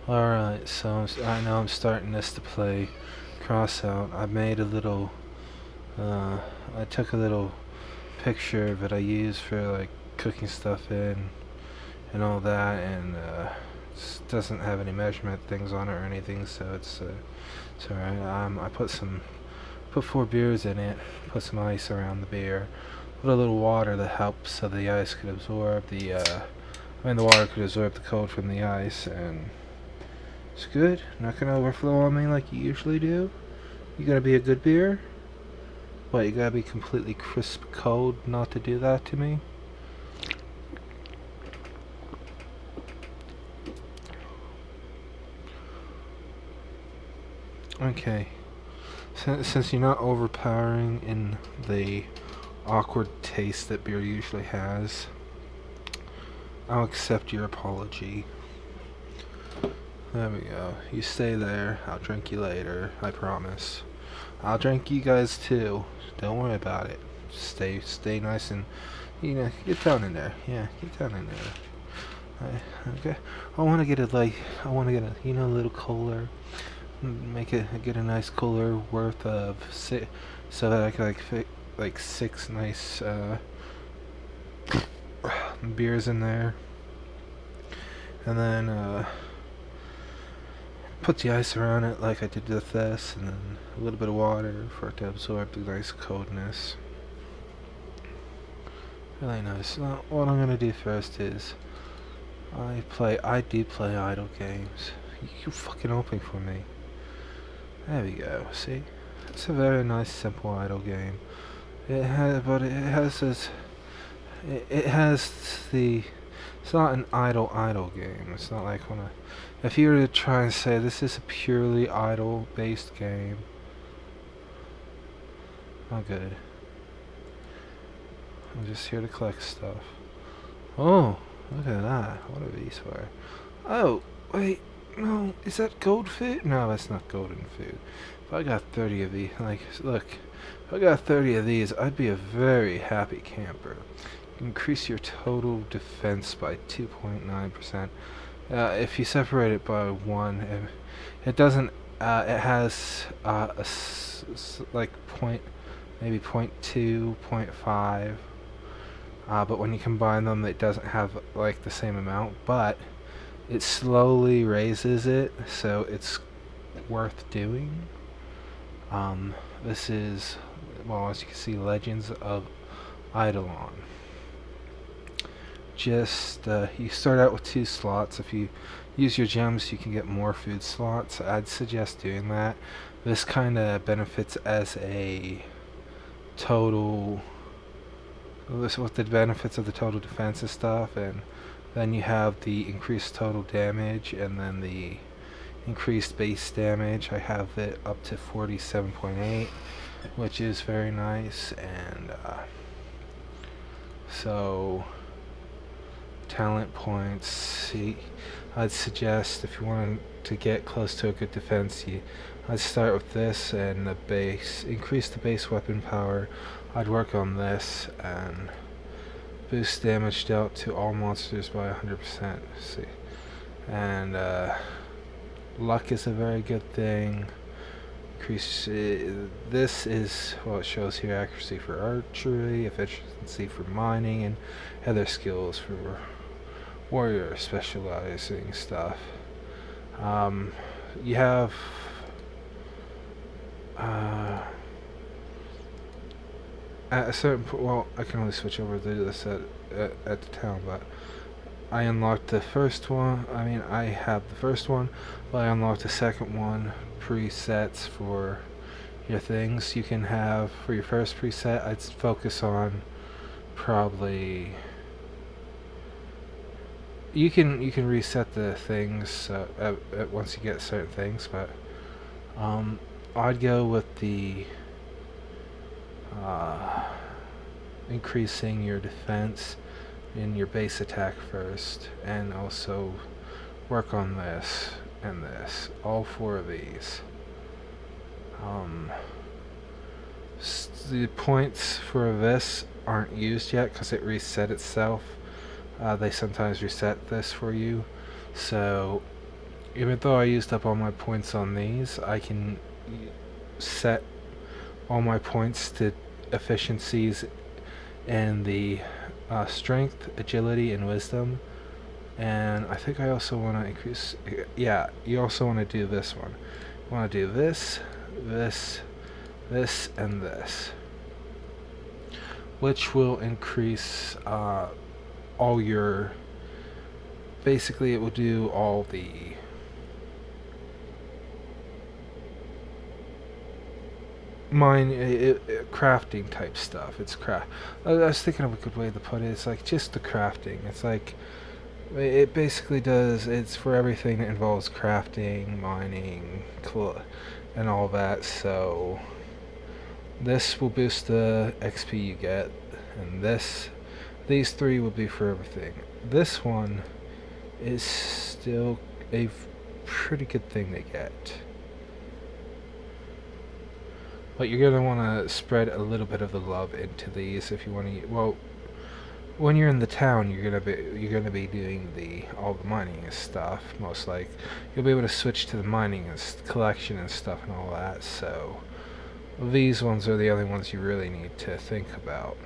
Alright, so I know I'm starting this to play Crossout. I made a little, uh, I took a little picture that I use for like cooking stuff in and all that, and it doesn't have any measurement things on it or anything, so it's alright. I put 4 beers in it, put some ice around the beer, put a little water that helps so the ice could absorb the water could absorb the cold from the ice, and it's good. Not gonna overflow on me like you usually do. You gotta be a good beer. What, you gotta be completely crisp cold not to do that to me? Okay. Since you're not overpowering in the awkward taste that beer usually has, I'll accept your apology. There we go. You stay there. I'll drink you later. I promise. I'll drink you guys too. Don't worry about it. Stay nice and, get down in there. Yeah, get down in there. Okay. I want to get a little cooler. Get a nice cooler worth of so that I can fit like 6 nice beers in there, and then put the ice around it like I did with this, and then a little bit of water for it to absorb the nice coldness. Really nice. Now, what I'm gonna do first is I do play idle games. You fucking open for me. There we go. See, it's a very nice, simple idle game. It has this. It has the. It's not an idle game. It's not like if you were to try and say this is a purely idle based game. Oh, good. I'm just here to collect stuff. Oh, look at that. What are these for? Oh, wait. No, is that gold food? No, that's not golden food. If I got 30 of these, look, if I got 30 of these, I'd be a very happy camper. Increase your total defense by 2.9%. If you separate it by 1, it doesn't, it has like maybe 0.2, 0.5. But when you combine them, it doesn't have like the same amount, but it slowly raises it, so it's worth doing. This is, well, as you can see, Legends of Eidolon. Just, you start out with 2 slots. If you use your gems, you can get more food slots. I'd suggest doing that. This kind of benefits as a total, this with the benefits of the total defense and stuff, and then you have the increased total damage, and then the increased base damage. I have it up to 47.8, which is very nice. And so talent points. See, I'd suggest if you want to get close to a good defense, I'd start with this and the base. Increase the base weapon power. I'd work on this and boost damage dealt to all monsters by 100%. See, and luck is a very good thing. Increase. This is what it shows here: accuracy for archery, efficiency for mining, and other skills for warrior specializing stuff. You have at a certain point. Well, I can only switch over to this at the town, but I unlocked the first one. I have the first one, but I unlocked the second one. Presets for your things you can have for your first preset. I'd focus on probably. You can reset the things at once you get certain things, but I'd go with the increasing your defense in your base attack first, and also work on this and this, all 4 of these. The points for this aren't used yet because it reset itself. They sometimes reset this for you, so even though I used up all my points on these, I can set all my points to efficiencies and the strength, agility, and wisdom. And I think I also want to increase. Yeah, you also want to do this one. You want to do this, this, this, and this, which will increase all your. Basically, it will do all the crafting type stuff. It's craft. I was thinking of a good way to put it. It's like just the crafting. It's like it basically does. It's for everything that involves crafting, mining, and all that. So this will boost the XP you get, and these three will be for everything. This one is still a pretty good thing to get. But you're gonna want to spread a little bit of the love into these if you want to. Well, when you're in the town, you're gonna be doing all the mining and stuff. Most like you'll be able to switch to the mining and collection and stuff and all that. So these ones are the only ones you really need to think about.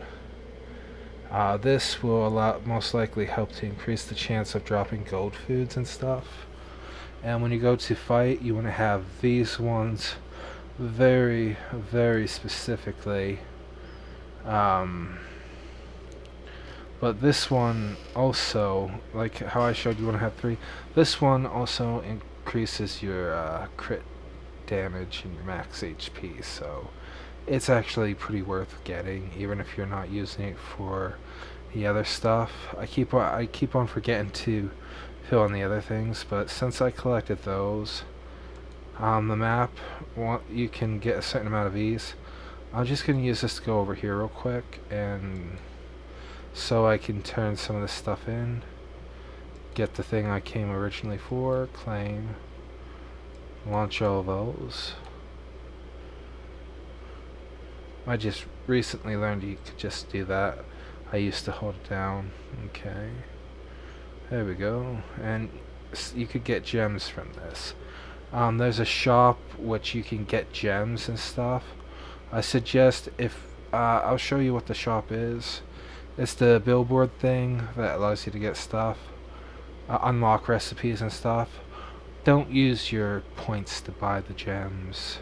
This will most likely help to increase the chance of dropping gold foods and stuff. And when you go to fight, you want to have these ones very, very specifically. But this one also, like how I showed you want to have 3, this one also increases your crit damage and your max HP, so it's actually pretty worth getting, even if you're not using it for the other stuff. I keep on forgetting to fill in the other things, but since I collected those, the map, you can get a certain amount of ease. I'm just going to use this to go over here real quick, and so I can turn some of this stuff in, get the thing I came originally for, claim, launch all of those. I just recently learned you could just do that. I used to hold it down. Okay, there we go, and you could get gems from this. There's a shop which you can get gems and stuff. I suggest I'll show you what the shop is. It's the billboard thing that allows you to get stuff, unlock recipes and stuff. Don't use your points to buy the gems.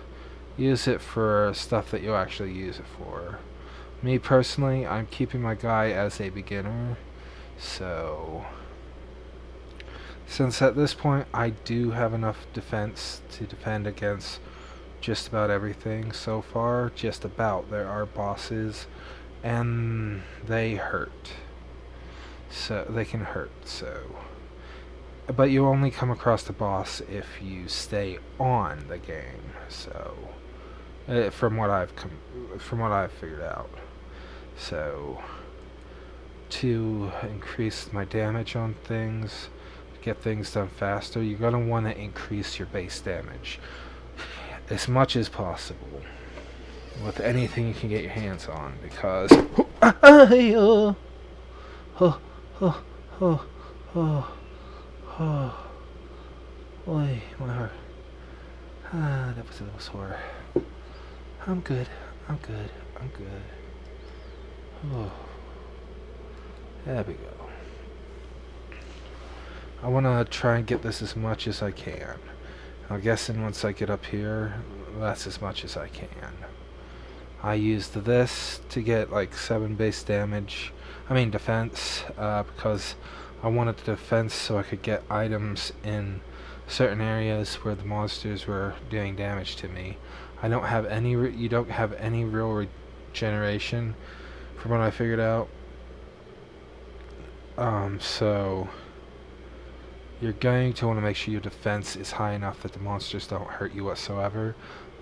Use it for stuff that you'll actually use it for. Me personally, I'm keeping my guy as a beginner, so since at this point I do have enough defense to defend against just about everything so far, just about. There are bosses and they hurt, so they can hurt, so but you only come across the boss if you stay on the game, so from what I've figured out. So to increase my damage on things, get things done faster, you're going to want to increase your base damage as much as possible with anything you can get your hands on, because boy, my heart. That was horror. I'm good. Oh, there we go. I want to try and get this as much as I can. I'm guessing once I get up here, that's as much as I can. I used this to get like 7 base damage, defense, because I wanted the defense so I could get items in certain areas where the monsters were doing damage to me. You don't have any real regeneration from what I figured out. So you're going to want to make sure your defense is high enough that the monsters don't hurt you whatsoever.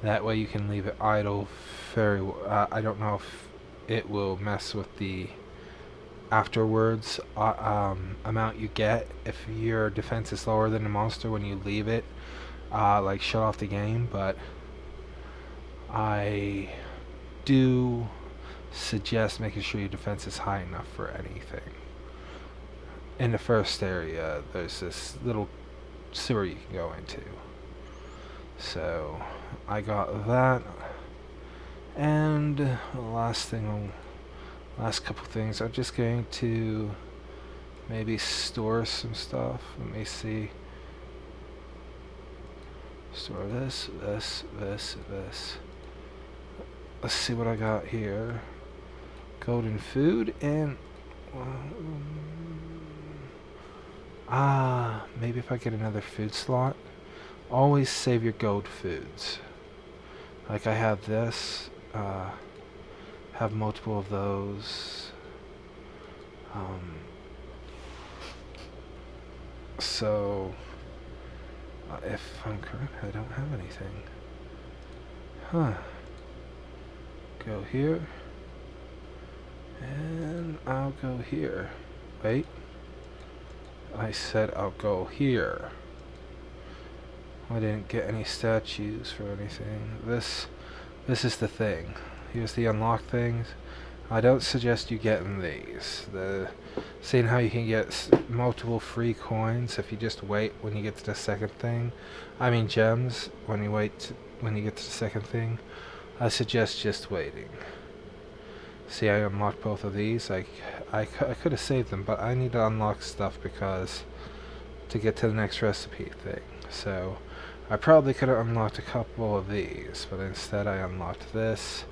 That way you can leave it idle very well. I don't know if it will mess with the afterwards amount you get if your defense is lower than the monster when you leave it, like shut off the game, but I do suggest making sure your defense is high enough for anything. In the first area, there's this little sewer you can go into. So I got that, and the last couple things, I'm just going to maybe store some stuff. Let me see. Store this. Let's see what I got here. Golden food and maybe if I get another food slot. Always save your gold foods. Like I have this, have multiple of those. So if I'm correct, I don't have anything. Go here. And I'll go here. Wait. I said I'll go here. I didn't get any statues for anything. This is the thing. Here's the unlock things. I don't suggest you getting these. Seeing how you can get multiple free coins if you just wait when you get to the second thing. I mean gems when you get to the second thing. I suggest just waiting. See, I unlocked both of these. I could have saved them, but I need to unlock stuff because to get to the next recipe thing. So I probably could have unlocked a couple of these, but instead I unlocked this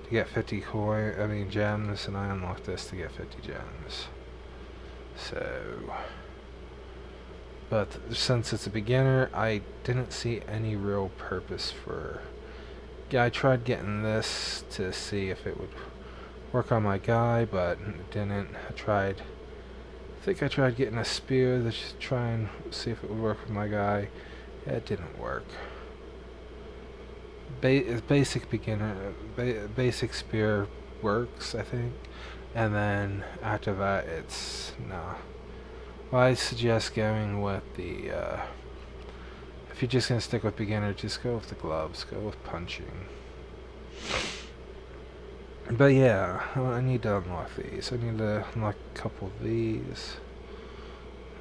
to get 50 gems, and I unlocked this to get 50 gems. So, but since it's a beginner, I didn't see any real purpose for. Yeah, I tried getting this to see if it would work on my guy, but it didn't. I think I tried getting a spear to try and see if it would work with my guy. Yeah, it didn't work. Basic spear works, I think, and then after that it's nah. Well, I suggest going with the if you're just gonna stick with beginner, just go with the gloves, go with punching. But yeah, I need to unlock these. I need to unlock a couple of these.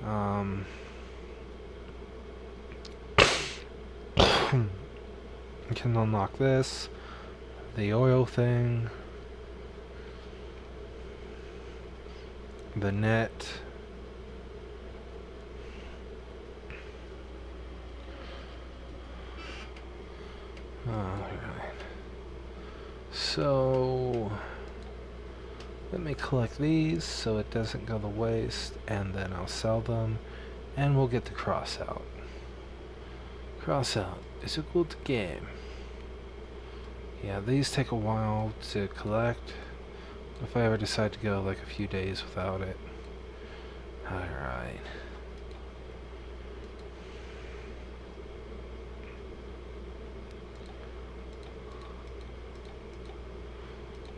I can unlock this, the oil thing, the net. Alright. So let me collect these so it doesn't go to waste, and then I'll sell them, and we'll get the Crossout. Crossout is a good game. Yeah, these take a while to collect. If I ever decide to go like a few days without it. Alright.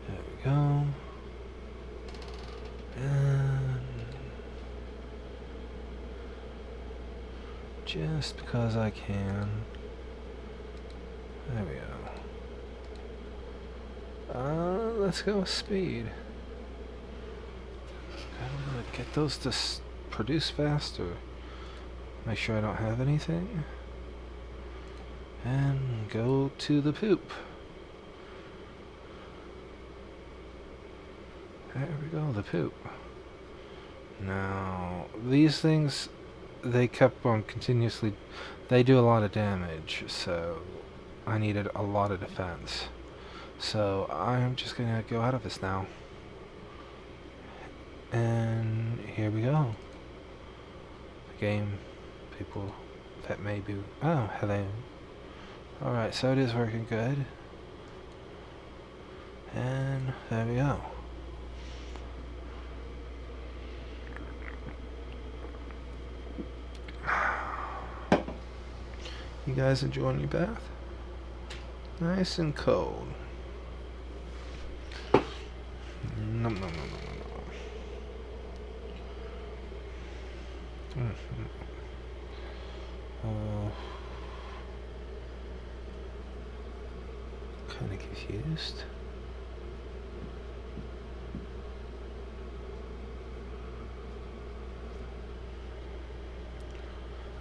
There we go. And just because I can. There we go. Let's go with speed. I'm gonna get those to produce faster. Make sure I don't have anything. And go to the poop. There we go, the poop. Now, these things, they kept on continuously, they do a lot of damage, so I needed a lot of defense. So I'm just gonna go out of this now. And here we go. The game, people that may be, oh, hello. Alright, so it is working good. And there we go. You guys enjoying your bath? Nice and cold. No, no, no, no, no, no. Kind of confused.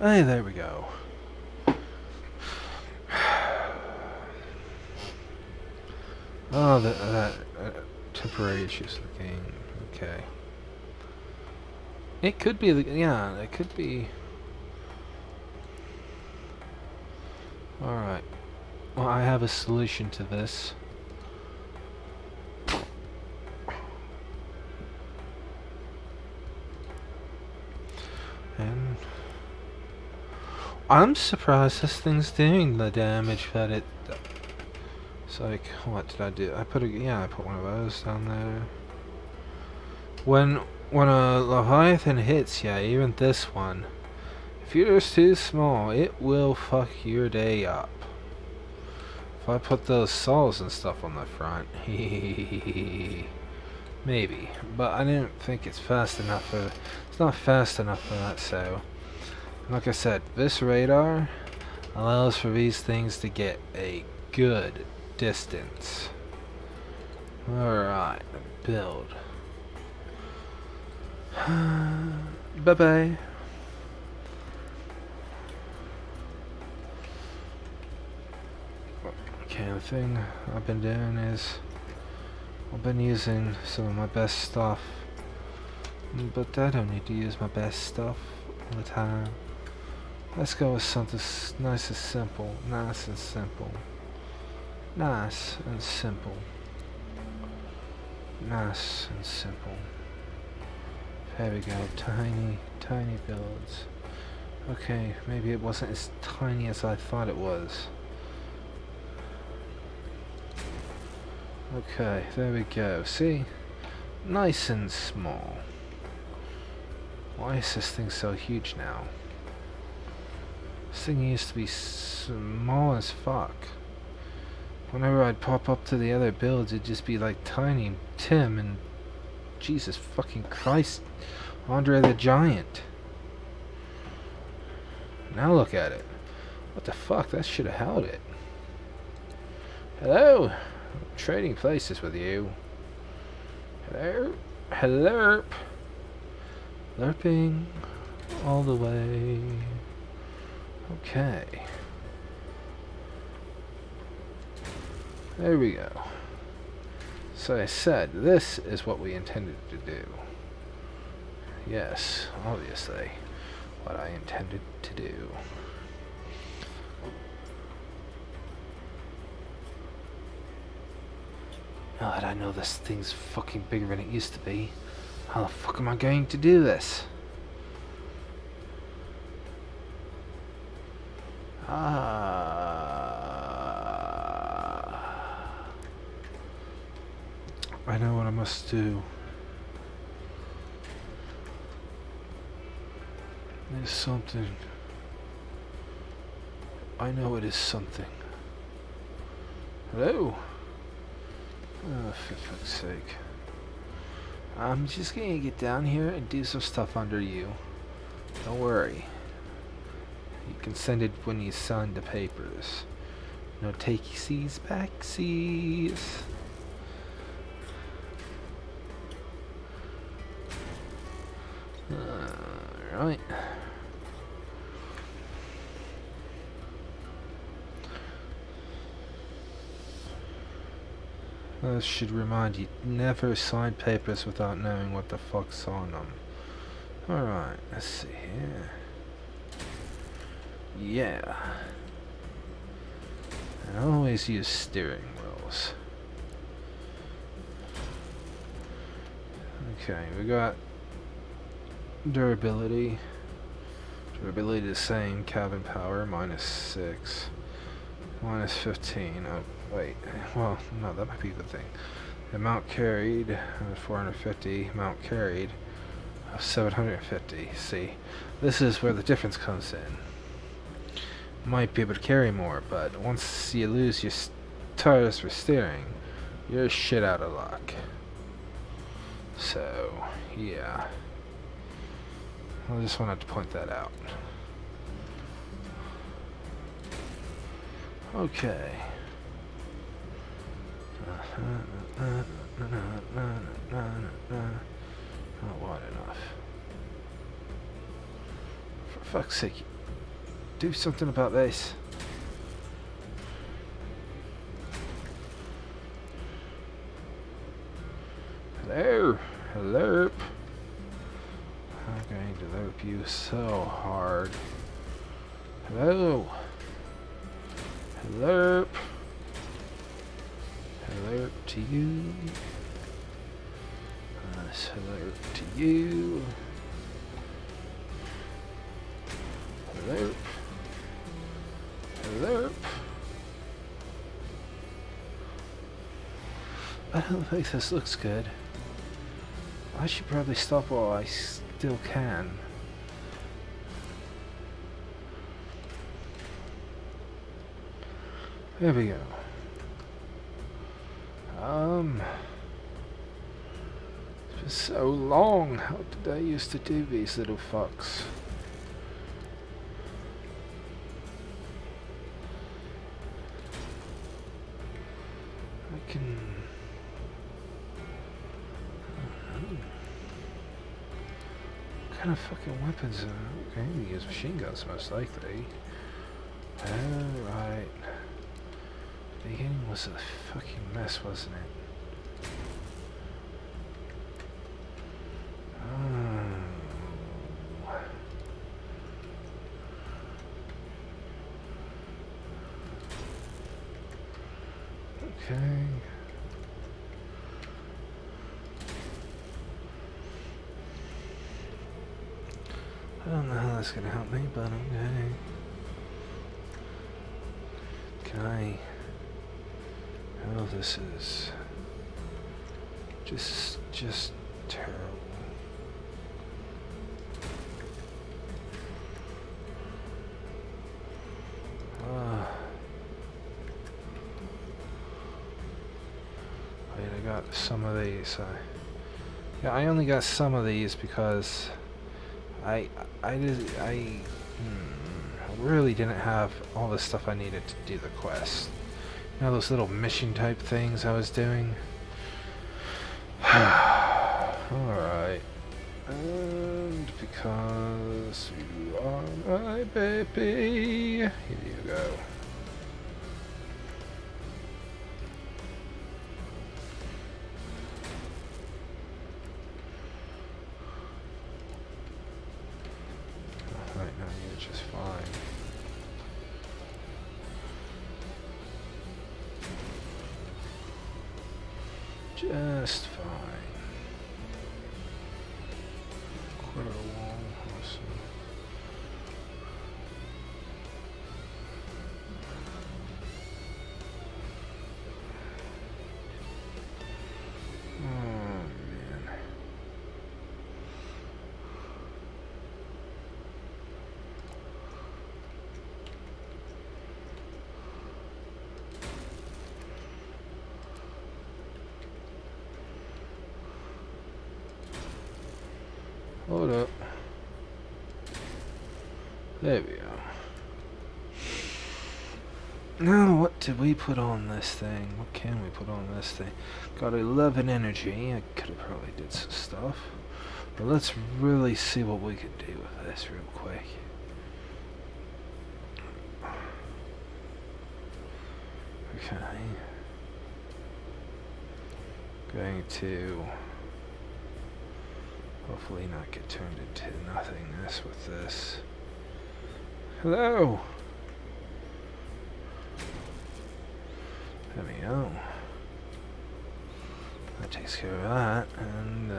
Hey, there we go. Oh, that temporary issues of the game. Okay. It could be yeah, it could be. Alright. Well, I have a solution to this. And I'm surprised this thing's doing the damage that it. It's like, what did I do? I put one of those down there. When a Leviathan hits, yeah, even this one, if you're just too small, it will fuck your day up. If I put those saws and stuff on the front, maybe, but I didn't think it's fast enough for. It's not fast enough for that. So, like I said, this radar allows for these things to get a good distance. Alright, build. Bye bye. Okay, the thing I've been doing is I've been using some of my best stuff, but I don't need to use my best stuff all the time. Let's go with something nice and simple. Nice and simple. Nice and simple. Nice and simple. There we go. Tiny, tiny builds. Okay, maybe it wasn't as tiny as I thought it was. Okay, there we go. See? Nice and small. Why is this thing so huge now? This thing used to be small as fuck. Whenever I'd pop up to the other builds, it'd just be like Tiny Tim and Jesus fucking Christ, Andre the Giant. Now look at it. What the fuck? That should have held it. Hello? I'm trading places with you. Hello? Hello? Lerping all the way. Okay. There we go. So I said, this is what we intended to do. Yes, obviously, what I intended to do. Now that I know this thing's fucking bigger than it used to be, how the fuck am I going to do this? I know what I must do. There's something. I know it is something. Hello? Oh, for fuck's sake. I'm just gonna get down here and do some stuff under you. Don't worry. You can send it when you sign the papers. No takesies, backsies. Alright. This should remind you, never sign papers without knowing what the fuck's on them. Alright, let's see here. Yeah. I always use steering wheels. Okay, we got durability. Durability the same, cabin power -6. -15. Oh, wait. Well, no, that might be the thing. Amount carried, 450. Amount carried, 750. See, this is where the difference comes in. Might be able to carry more, but once you lose your tires for steering, you're shit out of luck. So, yeah. I just wanted to point that out. Okay. Not wide enough. For fuck's sake. do something about this. Hello? Hello? I'm going to loop you so hard. Hello? Hello? Hello to you. Hello to you. Hello. Hello. I don't think this looks good. I should probably stop while I still can. There we go. It's been so long. How did I used to do these little fucks? I can... What kind of fucking weapons are... I can only use machine guns most likely. Oh, right. The beginning was a fucking mess, wasn't it? Oh. Okay. I don't know how that's gonna help me, but okay. Can I... Oh, this is just terrible. Wait, I got some of these. Yeah, I only got some of these because I really didn't have all the stuff I needed to do the quest. You know those little mission type things I was doing? Alright. And because you are my baby, here you go. Right now you're just fine. Just fine. Quarter wall, awesome. Oh man. Hold up. There we go. Now, what did we put on this thing? What can we put on this thing? Got 11 energy. I could have probably did some stuff. But let's really see what we can do with this real quick. Okay. Going to hopefully not get turned into nothingness with this. Hello! There we go. That takes care of that, and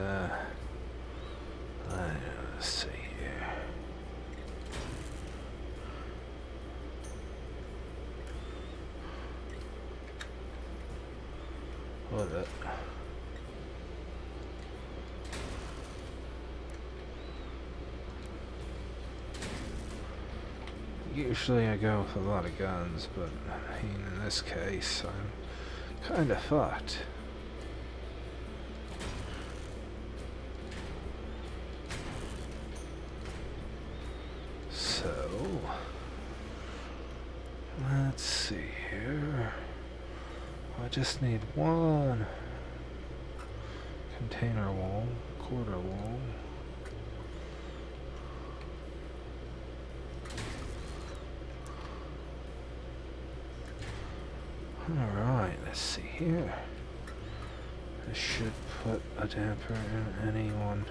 let's see here. Hold up. Usually I go with a lot of guns, but I mean, in this case, I'm kind of fucked. So, let's see here. I just need one container wall, quarter wall. Alright, let's see here. This should put a damper in anyone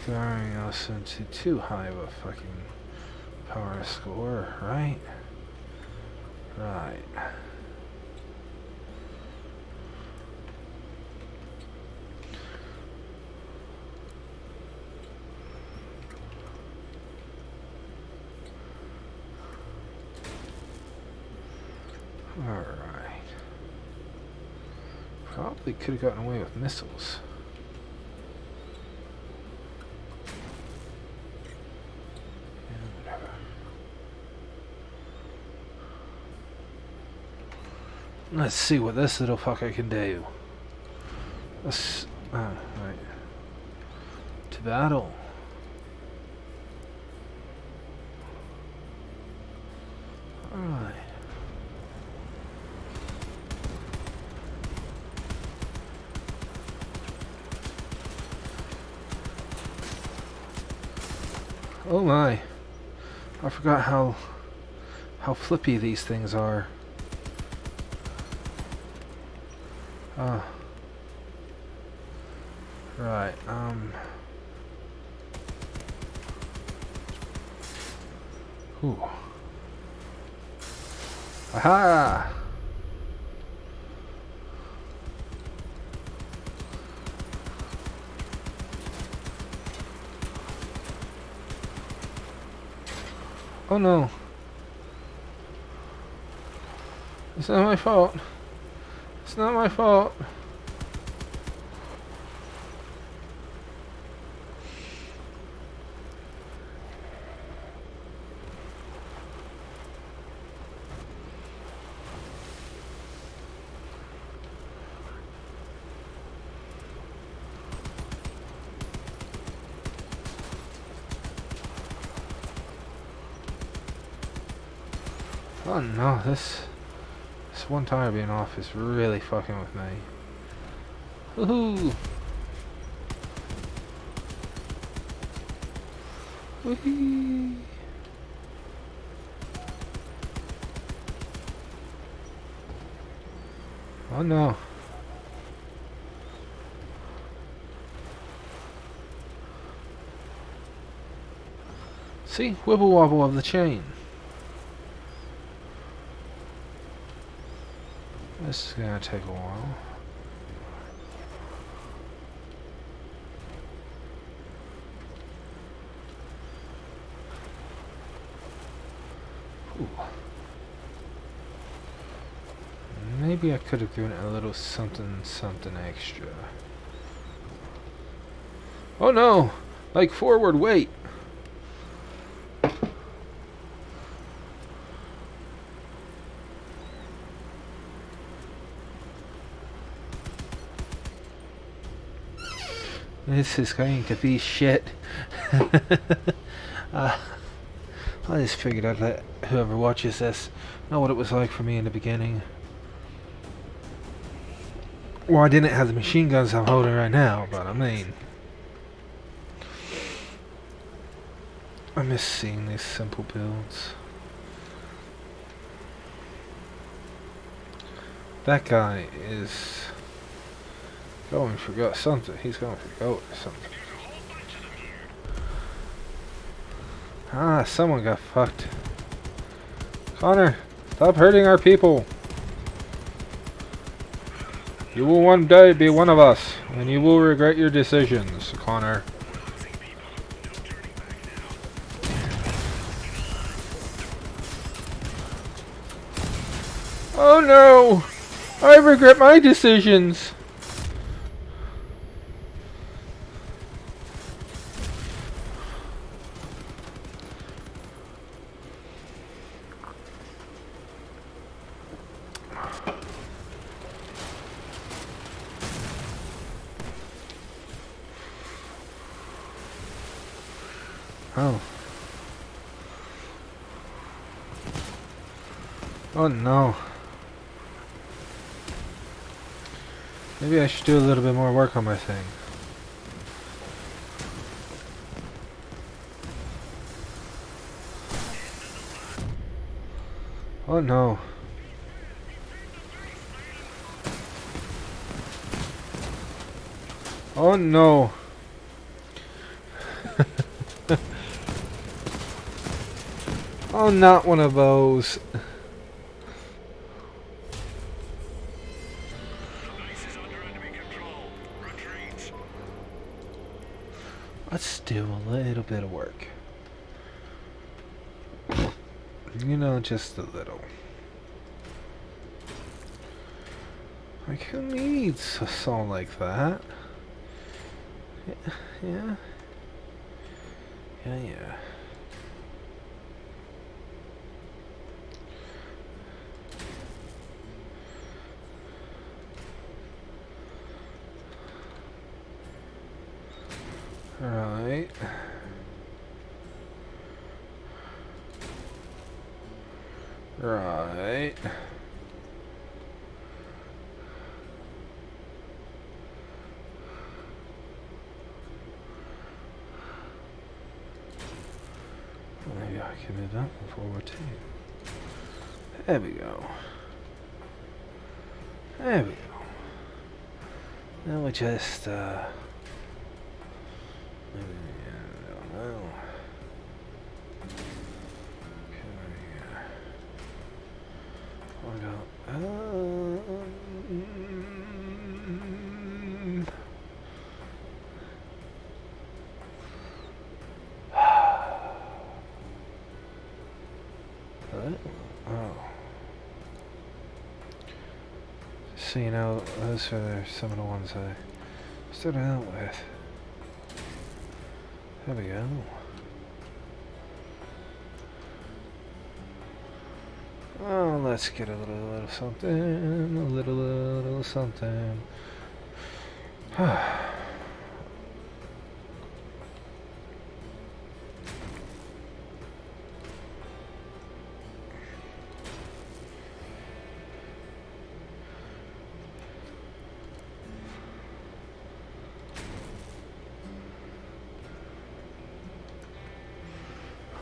throwing us into too high of a fucking power score, right? Right. Alright. Probably could have gotten away with missiles. Yeah, whatever. Let's see what this little fucker can do. Let's... right. To battle. Alright. Oh my. I forgot how flippy these things are. Ah. Right, Ooh. Aha! Oh no. It's not my fault. It's not my fault. Oh no, this one tire being off is really fucking with me. Woohoo! Whee! Oh no. See? Wibble wobble of the chain. This is gonna take a while. Ooh. Maybe I could have given it a little something extra. Oh no! Like forward, wait! This is going to be shit. I just figured I'd let whoever watches this know what it was like for me in the beginning. Well, I didn't have the machine guns I'm holding right now, but I mean... I miss seeing these simple builds. That guy is... going for something. He's going for gold or something. Ah, someone got fucked. Connor, stop hurting our people. You will one day be one of us, and you will regret your decisions, Connor. Oh no! I regret my decisions! Oh. Oh no. Maybe I should do a little bit more work on my thing. Oh no. Oh no. Oh, not one of those. Let's do a little bit of work. You know, just a little. Like, who needs a song like that? Yeah. Yeah. Right. Right. Maybe I can move that one forward too. There we go. There we go. Now we just, maybe, I don't know. Oh. So, you know, those are some of the ones I started out with. There we go. Oh, let's get a little something, a little something.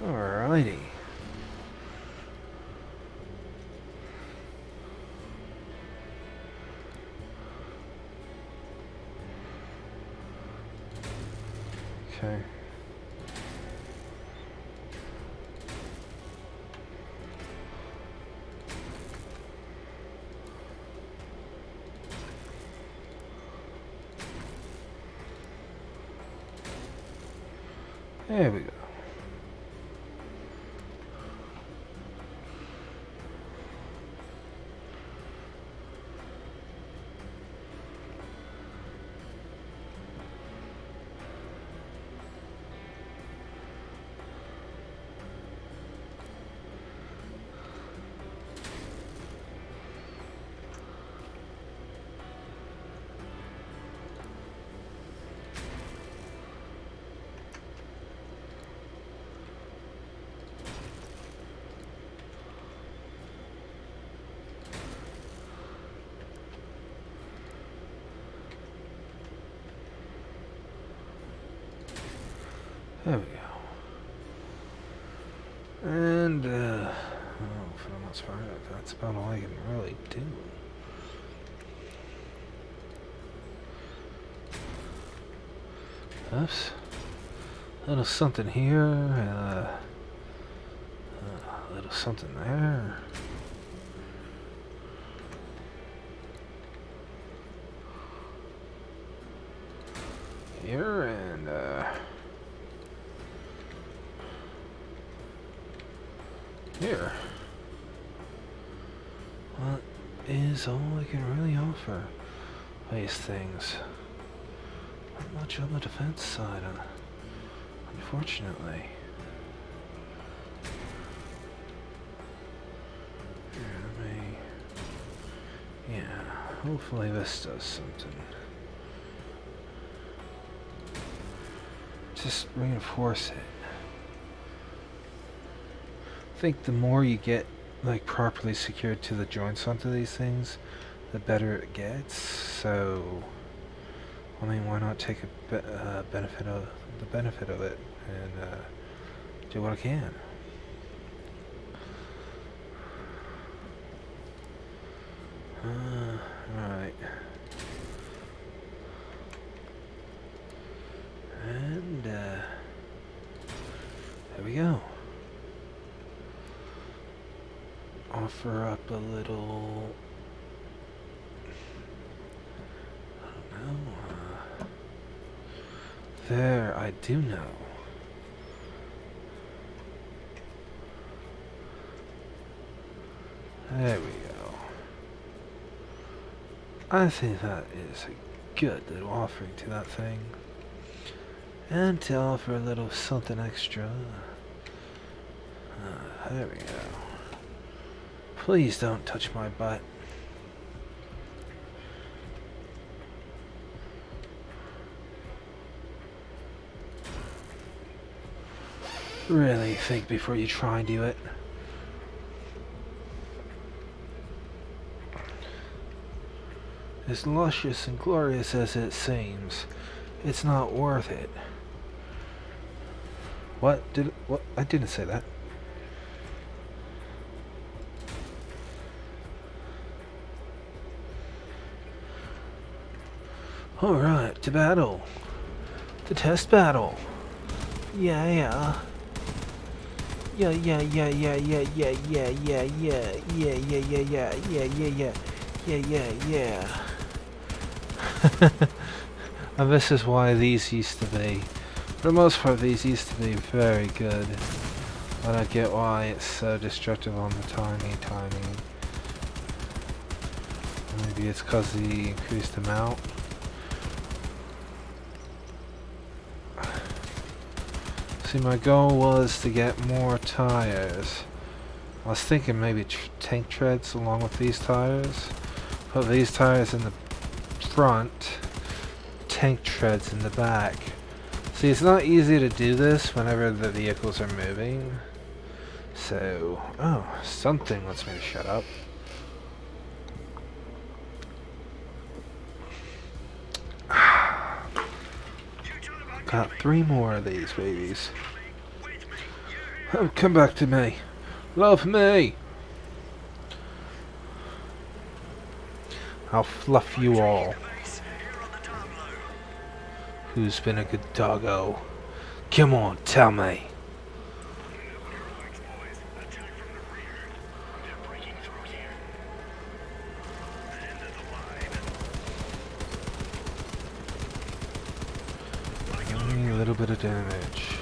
Alrighty. Okay. There we go. There we go. And, oh, for the most part, that's about all I can really do. Oops. A little something here, a little something there. Here, and, here. What is all I can really offer these things? Not much on the defense side, unfortunately. Yeah, hopefully this does something. Just reinforce it. I think the more you get like properly secured to the joints onto these things, the better it gets. So, I mean, why not take a benefit of it and do what I can. Right. offer up a little... I don't know. There, I do know. There we go. I think that is a good little offering to that thing. And to offer a little something extra. There we go. Please don't touch my butt. Really think before you try and do it. As luscious and glorious as it seems, it's not worth it. What? What? I didn't say that. Alright, to battle. To test battle. Yeah. Yeah. And this is why these used to be, for the most part, these used to be very good. I don't get why it's so destructive on the tiny. Maybe it's because the increased amount. See, my goal was to get more tires. I was thinking maybe tank treads along with these tires. Put these tires in the front, tank treads in the back. See, it's not easy to do this whenever the vehicles are moving. So, oh, something wants me to shut up. Got 3 more of these babies. Oh, come back to me. Love me. I'll fluff you all. Who's been a good doggo? Come on, tell me. Only a little bit of damage.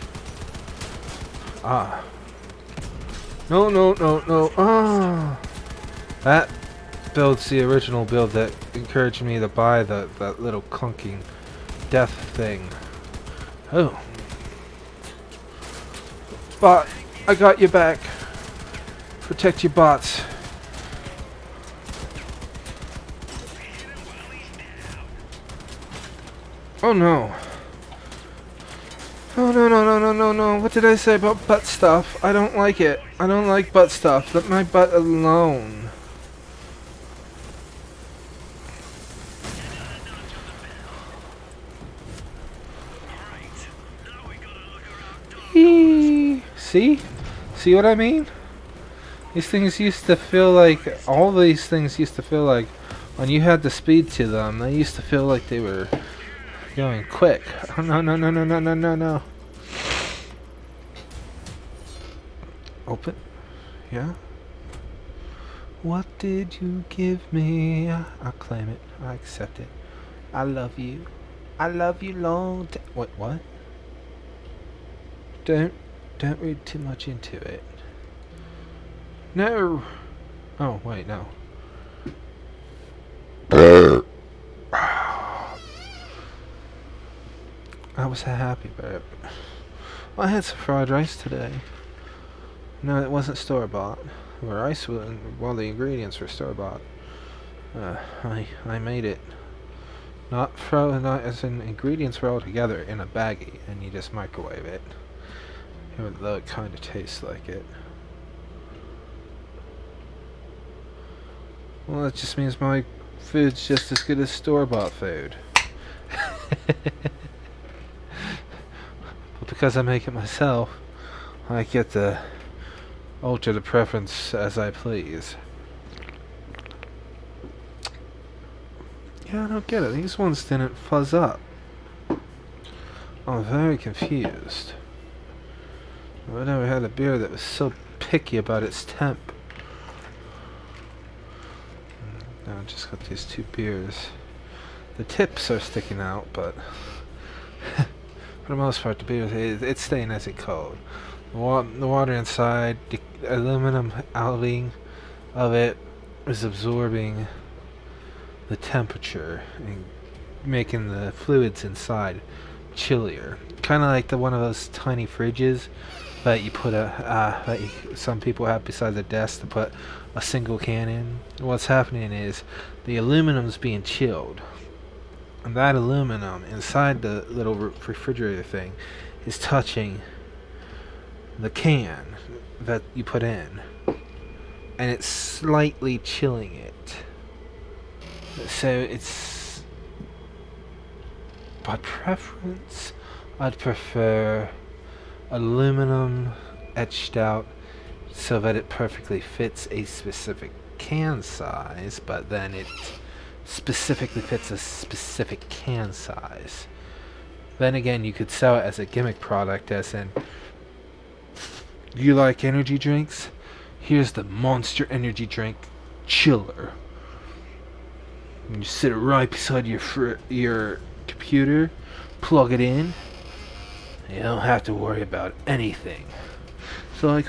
Ah. No. Ah. That build's the original build that encouraged me to buy that little clunking death thing. Oh. Bot, I got you back. Protect your bots. Oh no. Oh no. What did I say about butt stuff? I don't like it. I don't like butt stuff. Let my butt alone. See? See what I mean? These things used to feel like, all these things used to feel like, when you had the speed to them, they used to feel like they were going quick. Oh, no. Open. Yeah? What did you give me? I'll claim it. I accept it. I love you. I love you long time. What? Don't read too much into it. No. Oh, wait, no. I was a happy bird. I had some fried rice today. No, it wasn't store-bought. The rice was, well, the ingredients were store-bought. I made it. Not as in ingredients were all together in a baggie, and you just microwave it. Even though it kind of tastes like it. Well, that just means my food's just as good as store-bought food. But because I make it myself, I get to alter the preference as I please. Yeah, I don't get it. These ones didn't fuzz up. I'm very confused. I've never had a beer that was so picky about its temp. Now I just got these 2 beers. The tips are sticking out, but for the most part, the beer it's staying nice and cold. The water inside, the aluminum outing of it is absorbing the temperature and making the fluids inside chillier. Kind of like one of those tiny fridges that you put some people have beside their desk to put a single can in. What's happening is the aluminum's being chilled. And that aluminum inside the little refrigerator thing is touching the can that you put in, and it's slightly chilling it. So it's, by preference, I'd prefer aluminum etched out so that it perfectly fits a specific can size, but then it specifically fits a specific can size. Then again, you could sell it as a gimmick product, as in, you like energy drinks? Here's the Monster Energy Drink Chiller. And you sit it right beside your computer, plug it in, you don't have to worry about anything. So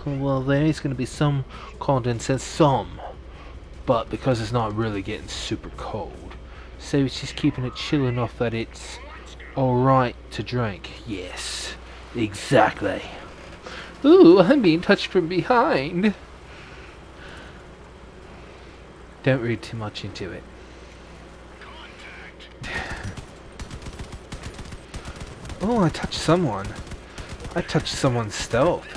well, there is going to be some condensate, but because it's not really getting super cold, so it's just keeping it chill enough that it's alright to drink. Yes, exactly. Ooh, I'm being touched from behind. Don't read too much into it. Oh, I touched someone. I touched someone's stealth.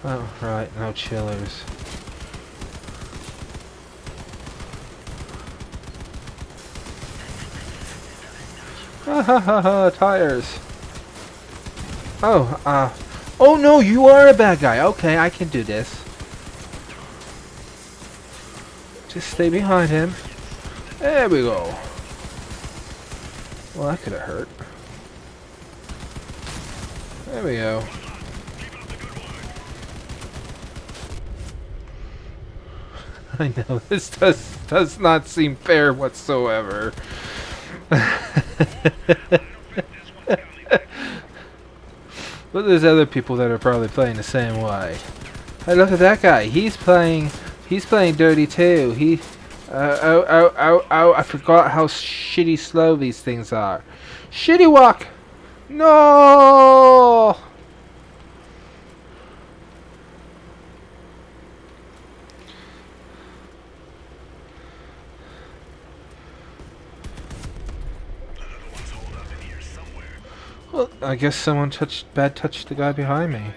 Oh, right, no chillers. Ha ha ha ha, tires. Oh, oh no, you are a bad guy. Okay, I can do this. Just stay behind him. There we go. Well, that could have hurt. There we go. I know, this does not seem fair whatsoever. But there's other people that are probably playing the same way. Hey, look at that guy. He's playing dirty too. Oh, I forgot how shitty slow these things are. Shitty walk! No! Well, I guess someone touched the guy behind me.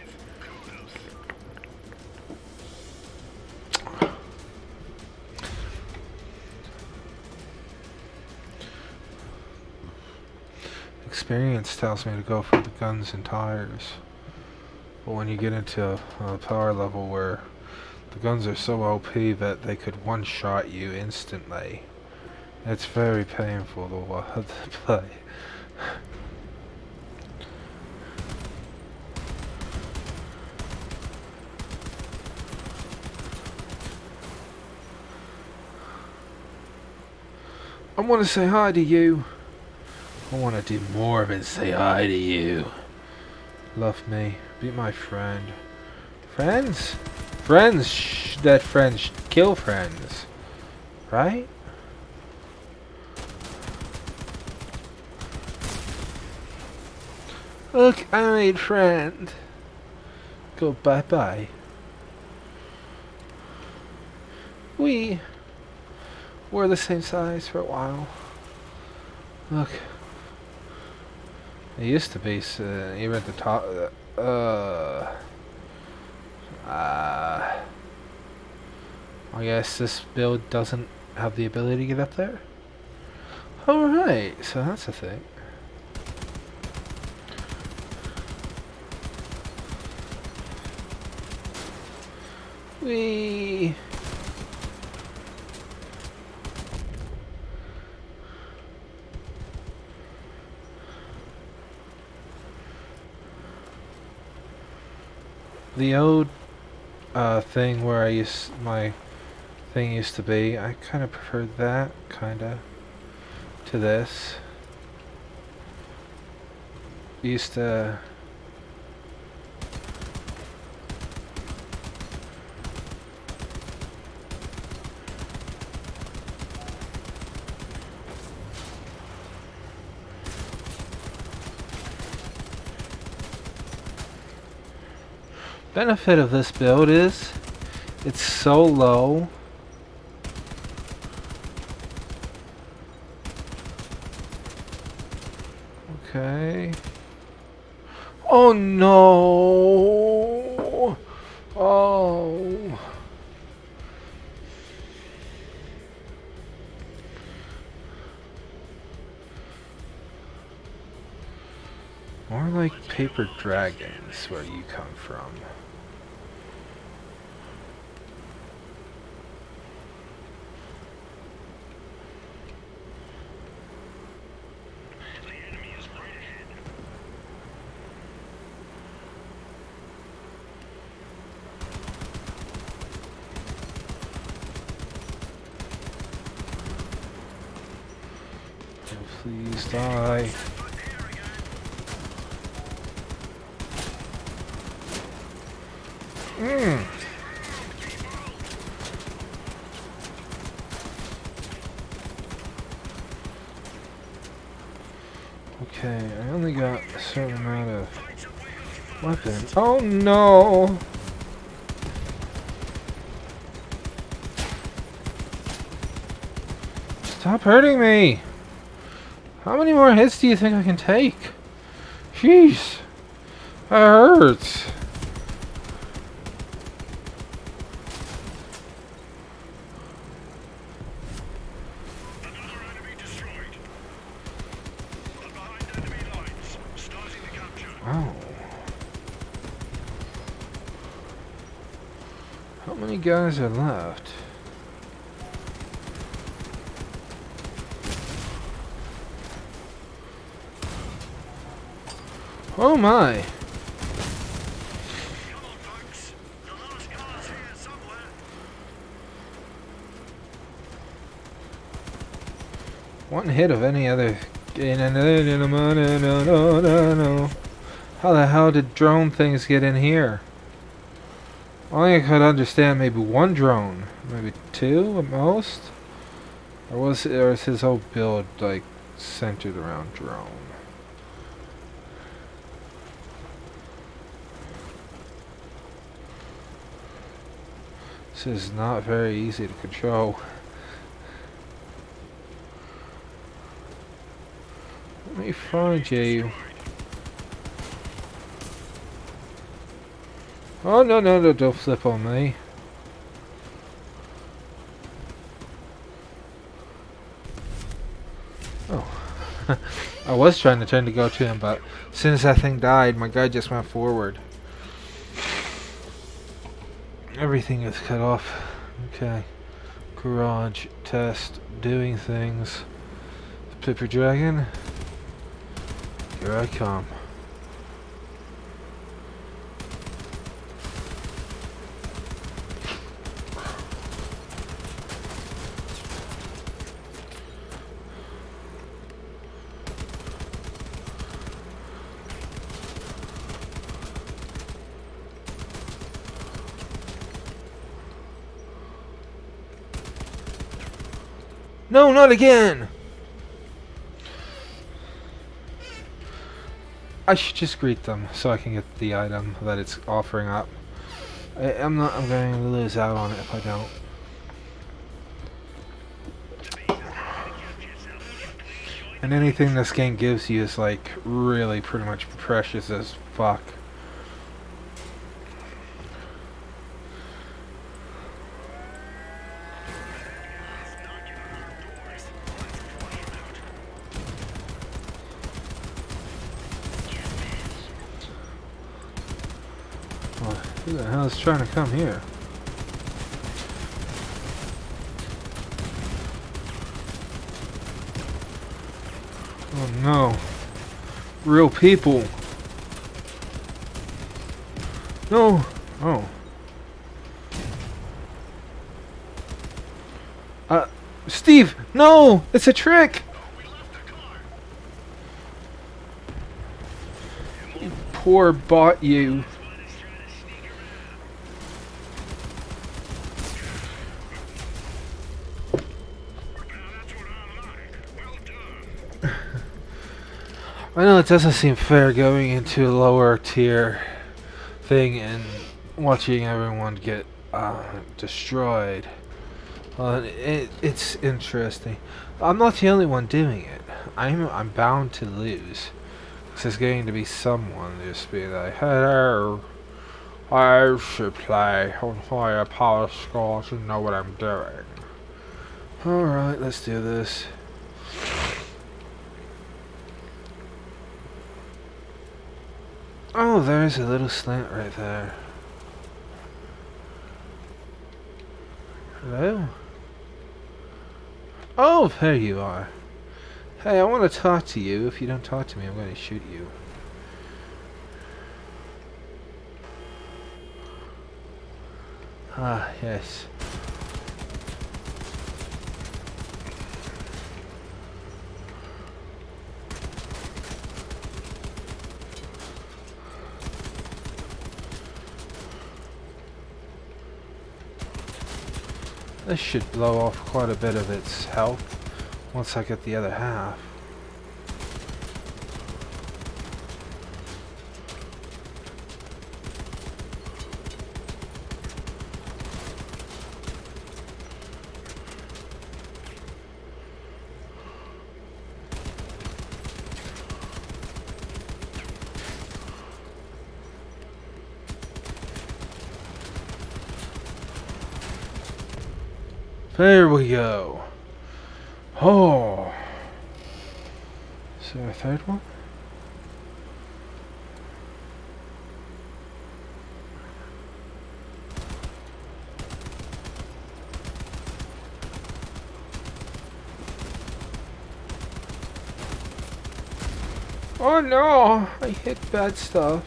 Experience tells me to go for the guns and tires. But when you get into a power level where the guns are so OP that they could one-shot you instantly, it's very painful to play. I want to say hi to you. I want to do more than say hi to you. Love me. Be my friend. Friends? Friends that friends kill friends. Right? Look, I made friend. Go bye-bye. We were the same size for a while. Look. It used to be even at the top. I guess this build doesn't have the ability to get up there. Alright, so that's a thing. Whee! The old thing where my thing used to be, I kind of preferred that, kinda, to this. Used to... Benefit of this build is it's so low. Okay. Oh no! Oh. More like paper dragons where you come from. Please die. Okay, I only got a certain amount of weapons. Oh no! Stop hurting me! How many more hits do you think I can take? Jeez! That hurts! Wow. How many guys are left? Oh my! One hit of any other. No. How the hell did drone things get in here? Only I could understand maybe one drone, maybe two at most. Or is his whole build like centered around drone? This is not very easy to control. Let me find you. Oh no, don't flip on me. Oh. I was trying to turn to go to him, but as soon as that thing died, my guy just went forward. Everything is cut off. Okay. Garage, test, doing things. Paper dragon. Here I come. No, not again! I should just greet them so I can get the item that it's offering up. I'm going to lose out on it if I don't. And anything this game gives you is like really pretty much precious as fuck. Who the hell is trying to come here? Oh no. Real people. No. Oh. Steve! No! It's a trick! You poor bot, you. I know it doesn't seem fair going into a lower tier thing and watching everyone get destroyed. Well, it's interesting. I'm not the only one doing it. I'm bound to lose. There's going to be someone just be like, "Hello, I should play on higher power scores and know what I'm doing." Alright, let's do this. Oh, there's a little slant right there. Hello? Oh, there you are. Hey, I want to talk to you. If you don't talk to me, I'm going to shoot you. Ah, yes. This should blow off quite a bit of its health once I get the other half. There we go. Oh. Is there a third one? Oh no! I hit bad stuff.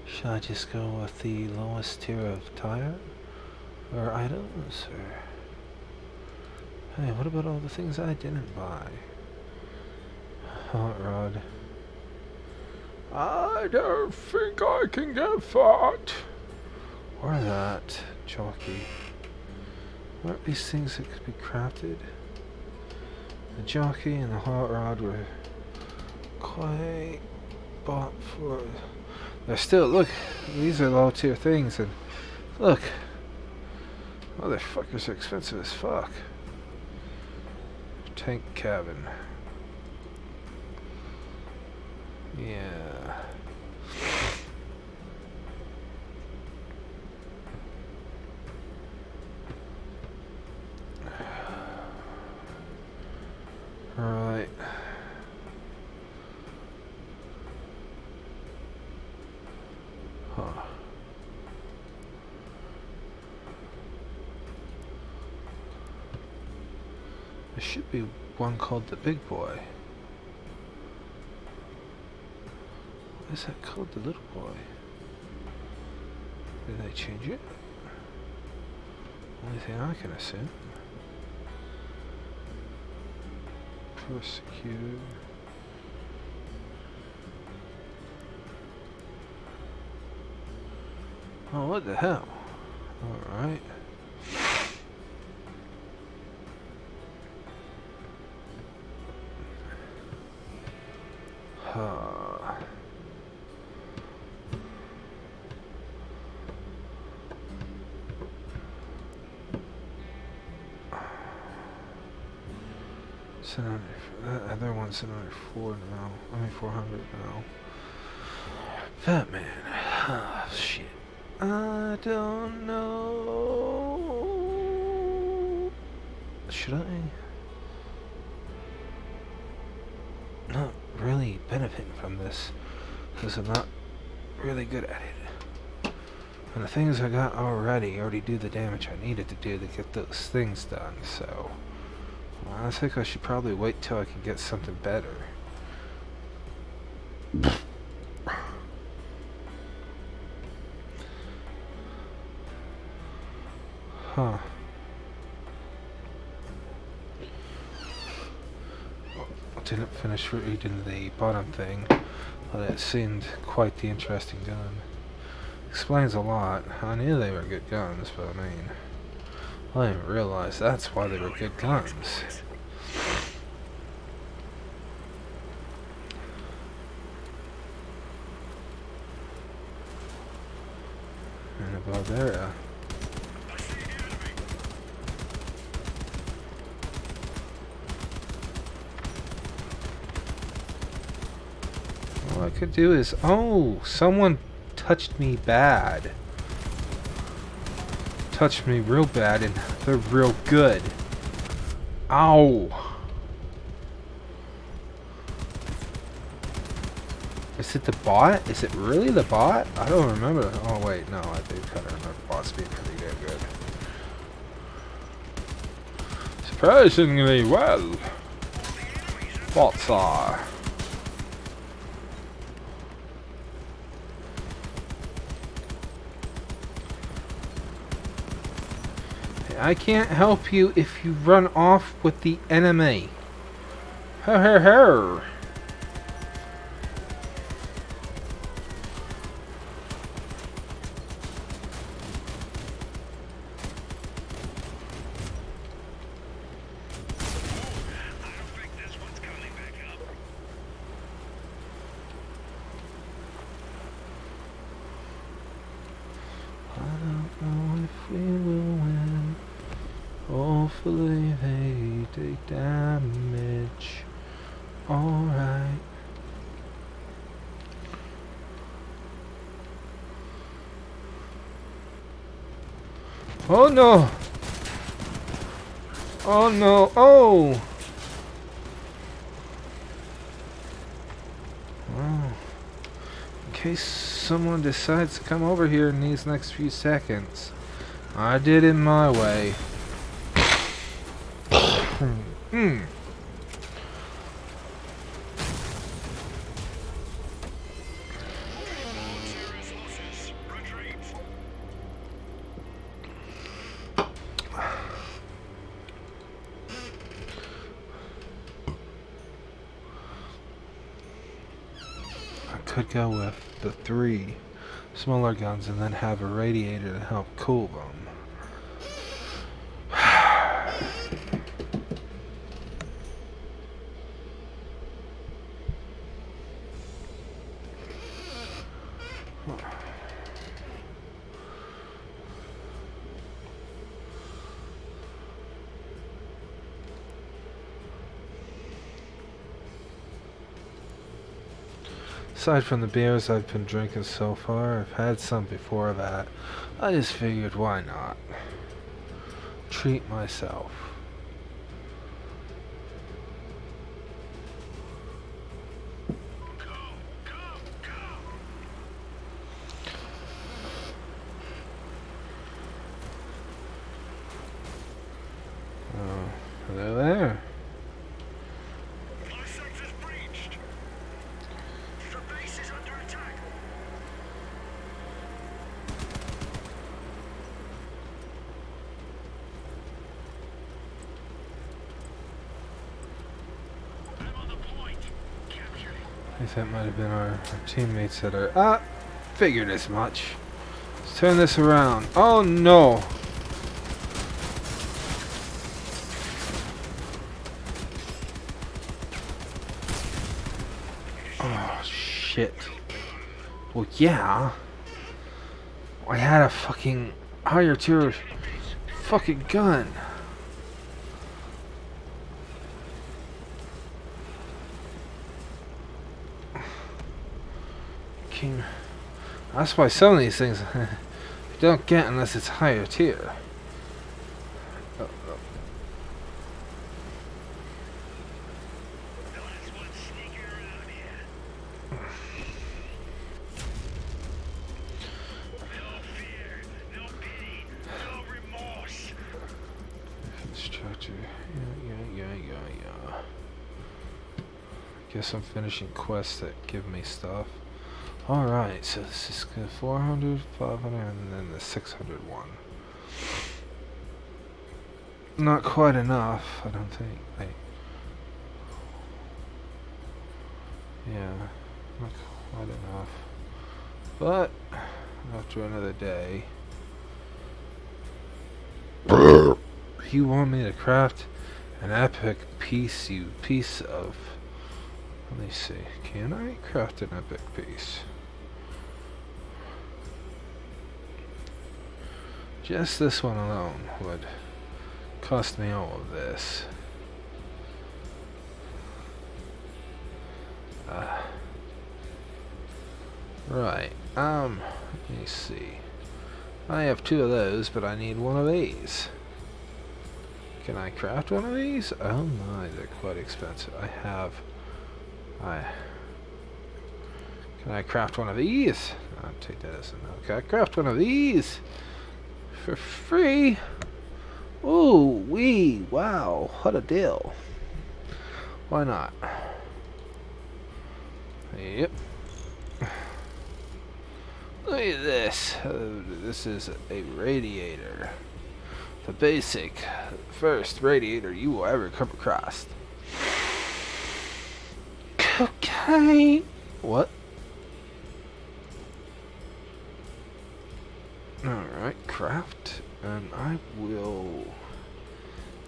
Should I just go with the lowest tier of tire? Or items? Or... Hey, what about all the things I didn't buy? Hot rod. I don't think I can get that. Or that. Jockey. Weren't these things that could be crafted? The jockey and the hot rod were quite bought for... They're still, look, these are low tier things, and look, motherfuckers are expensive as fuck. Tank cabin. Yeah. Alright. Huh. There should be one called the Big Boy. Why is that called the Little Boy? Did they change it? Only thing I can assume. Persecuted. Oh, what the hell? Alright. That other one's another 4 now. I mean 400 now. Fat man. Ah, shit. I don't know. Should I? Not really. really benefiting from this, because I'm not really good at it. And the things I got already do the damage I needed to do to get those things done, so I think I should probably wait till I can get something better. Huh. Didn't finish reading the bottom thing, but it seemed quite the interesting gun. Explains a lot. I knew they were good guns, but I mean, I didn't realize that's why they were good guns. And above there. All I could do is, oh, someone touched me bad. Touched me real bad, and they're real good. Ow. Is it the bot? Is it really the bot? I don't remember. Oh wait, no, I do kind of remember bots being pretty damn good. Surprisingly well. Bots are. I can't help you if you run off with the enemy. Ho ho ho. Hopefully they take damage. Alright. Oh no! Oh no! Oh! Wow. In case someone decides to come over here in these next few seconds, I did it my way. I could go with the 3 smaller guns and then have a radiator to help cool them. Aside from the beers I've been drinking so far, I've had some before that. I just figured, why not? Treat myself. Oh, hello there. I think that might have been our teammates that are... figured as much. Let's turn this around. Oh no! Oh shit. Well yeah. I had a fucking higher tier fucking gun. That's why some of these things you don't get unless it's higher tier. Guess I'm finishing quests that give me stuff. Alright, so this is good. 400, 500, and then the 600 one. Not quite enough, I don't think. Wait. Yeah, not quite enough. But, after another day... You want me to craft an epic piece, you piece of... Let me see. Can I craft an epic piece? Just this one alone would cost me all of this. Right. Let me see. I have 2 of those, but I need 1 of these. Can I craft 1 of these? Oh my, they're quite expensive. Can I craft 1 of these? I'll take that as a no. Can I craft 1 of these? For free? Ooh, wee, wow, what a deal. Why not? Yep. Look at this. This is a radiator. The basic first radiator you will ever come across. Cocaine. What? Alright, craft. And I will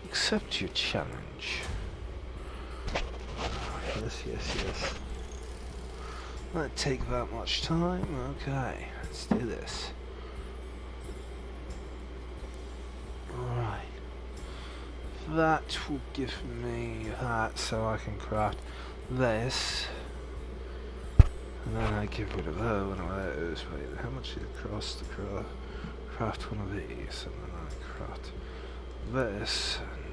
accept your challenge. Yes. Not take that much time. Okay, let's do this. Right. That will give me that so I can craft this. And then I get rid of one of those. Wait, how much did it cost to craft 1 of these? And then I craft this and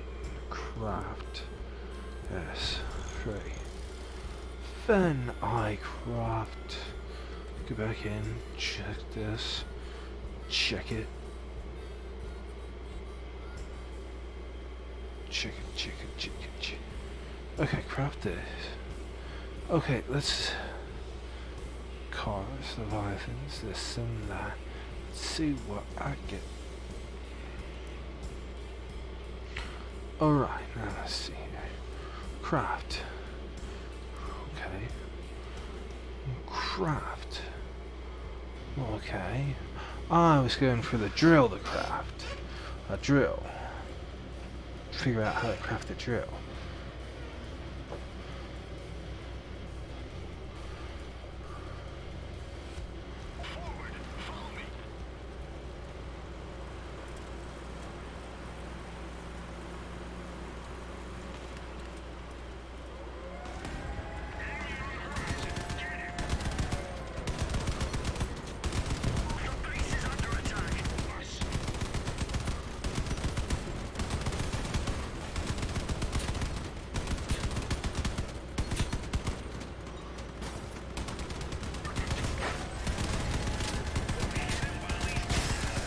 craft this. 3. Then I craft. Go back in, check this, check it. Check it. Okay, craft this. Okay, let's cars, Leviathans, this and that. Let's see what I get. Alright, now let's see here. Craft. Okay. Craft. Okay. I was going for the drill to craft. A drill. Figure out how to craft a drill.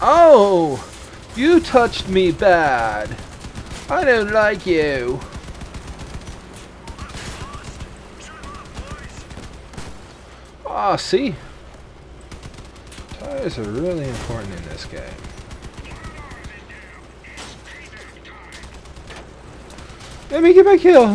Oh! You touched me bad. I don't like you. Ah, see? Tires are really important in this game. Let me get my kill.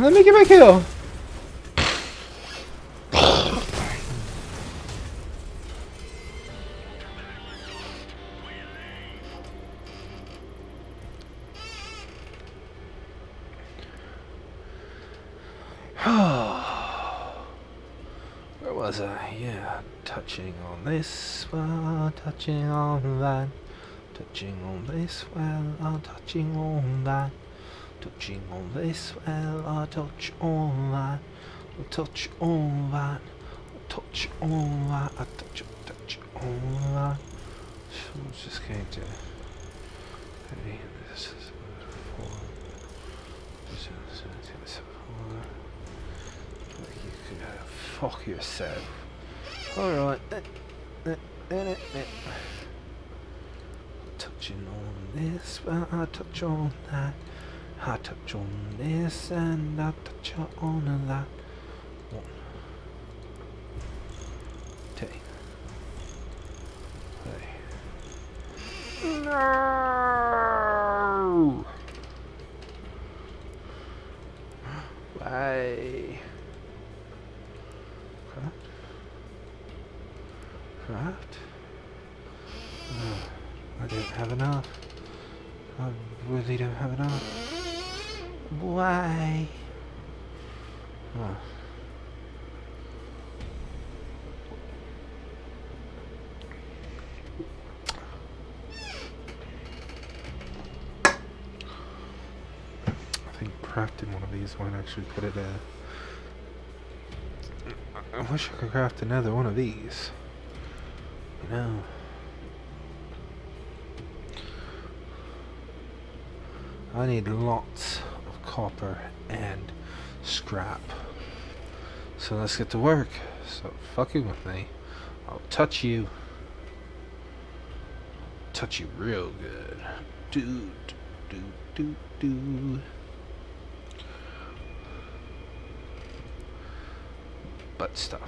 Where was I? Yeah, touching on this well, touching on that, touching on this well, touching on that, touching on this well, touch on that, touch on that, touch on that, touch on that. So I'm just going to. This is 4. This is 4. You could fuck yourself. Alright. Touching on this, well, I touch on that. I touch on this and I touch on that. What No! Why? Craft? I don't have enough. I really don't have enough. Why? Oh. I think crafting one of these won't actually put it there. I wish I could craft another one of these. You know. I need lots of copper and scrap. So let's get to work. Stop fucking with me. I'll touch you. Touch you real good. Do, do, do, do. Butt stuff.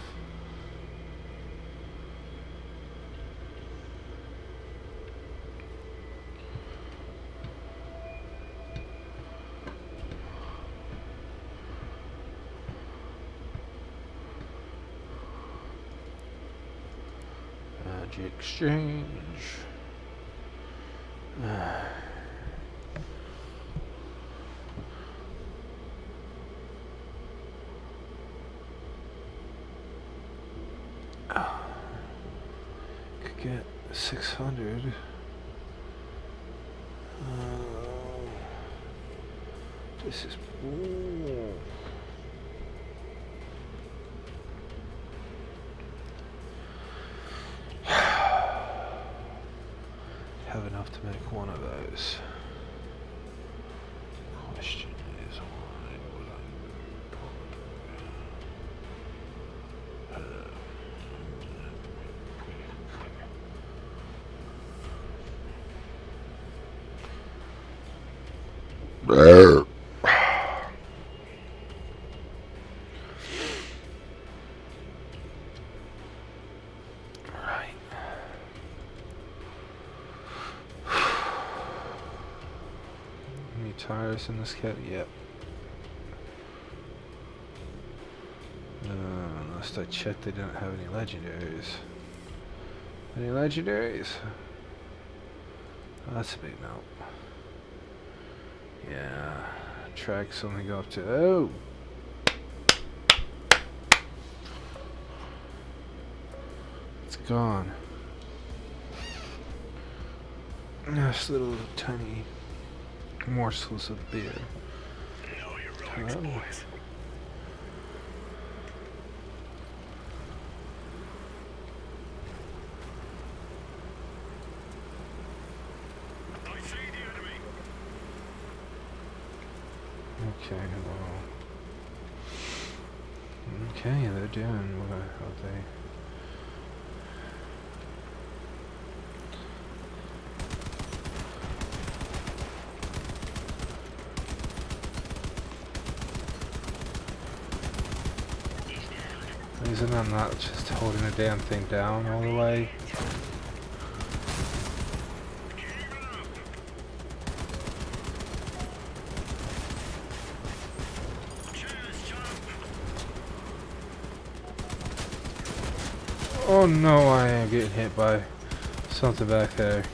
Magic exchange. Could get 600. This is. Ooh. Have enough to make one of those. Question is why would I tires in this kit? Yep. Unless I checked, they didn't have any legendaries. Any legendaries? Oh, that's a big no. Yeah. Tracks only go up to. Oh! It's gone. Nice little tiny morsels of beer. Hello. Okay, well. Okay, they're doing what are they? Reason I'm not just holding the damn thing down all the way. Oh no, I am getting hit by something back there.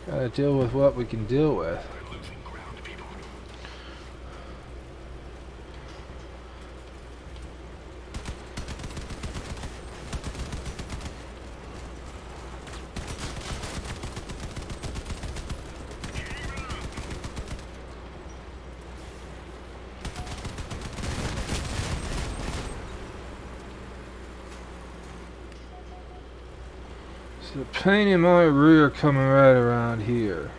Gotta deal with what we can deal with. The pain in my rear coming right around here.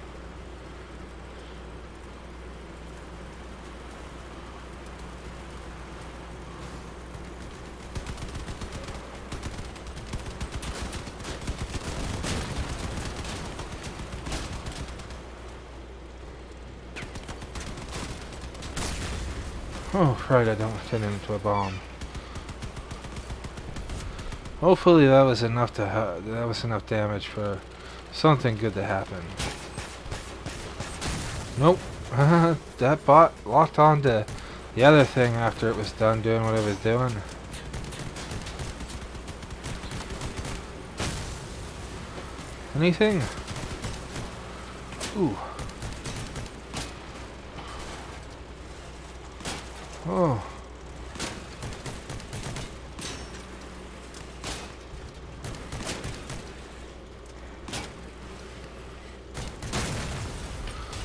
Oh, right, I don't turn it into a bomb. Hopefully that was enough damage for something good to happen. Nope. That bot locked onto the other thing after it was done doing what it was doing. Anything? Ooh. Oh.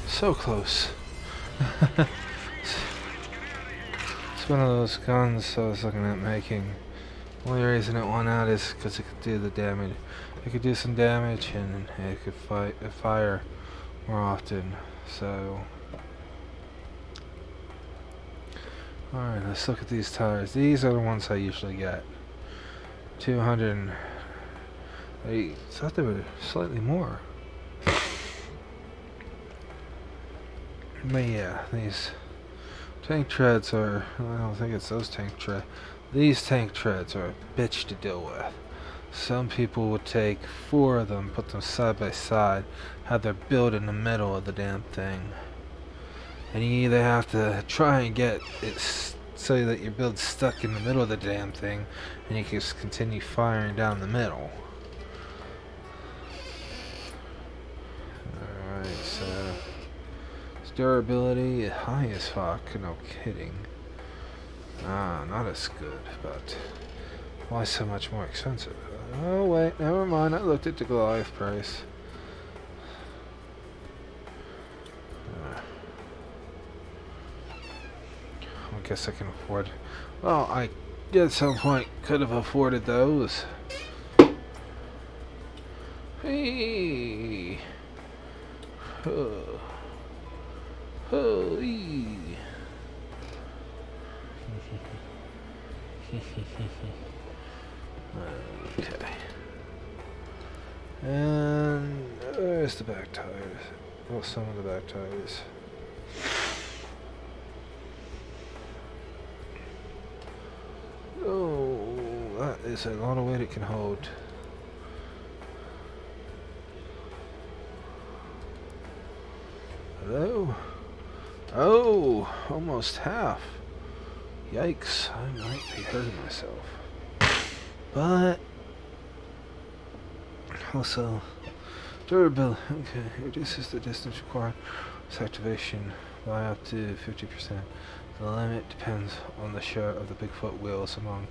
So close. It's one of those guns I was looking at making. The only reason it won out is because it could do the damage. It could do some damage and it could fire more often. So, alright, let's look at these tires. These are the ones I usually get. 200. I thought they were slightly more. But yeah, these tank treads are, I don't think it's those tank treads. These tank treads are a bitch to deal with. Some people would take 4 of them, put them side by side, have their build in the middle of the damn thing. And you either have to try and get it so that your build's stuck in the middle of the damn thing, and you can just continue firing down the middle. Alright, so durability high as fuck, no kidding. Not as good, but why so much more expensive? Oh wait, never mind, I looked at the Goliath price. I guess I can afford. Well, I at some point could have afforded those. Hey. Oh. Holy. Okay. And where's the back tires? Well, some of the back tires. Oh, that is a lot of weight it can hold. Hello? Oh, almost half. Yikes, I might be hurting myself. But also durability. Okay, reduces the distance required for activation by up to 50%. The limit depends on the share of the Bigfoot wheels among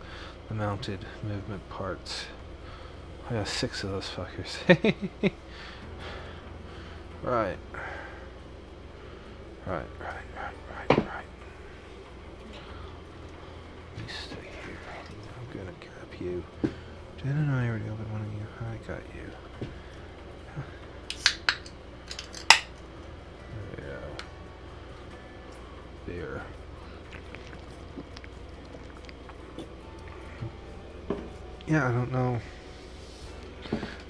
the mounted movement parts. I got 6 of those fuckers. Right. Right. Let me stay here. I'm gonna grab you. Jen and I already opened one of you. I got you. There we go. There. Yeah, I don't know.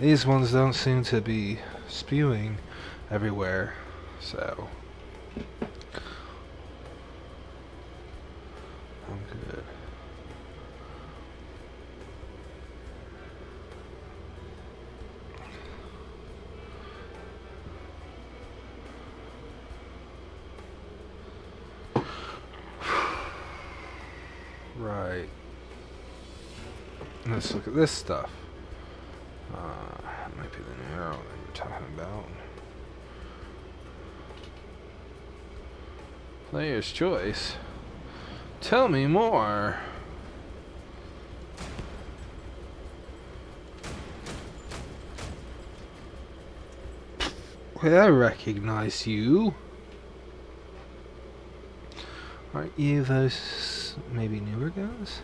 These ones don't seem to be spewing everywhere, so I'm good. Right. Let's look at this stuff. Might be the new arrow that you're talking about. Player's choice. Tell me more. Well, I recognize you. Aren't you those maybe newer guys?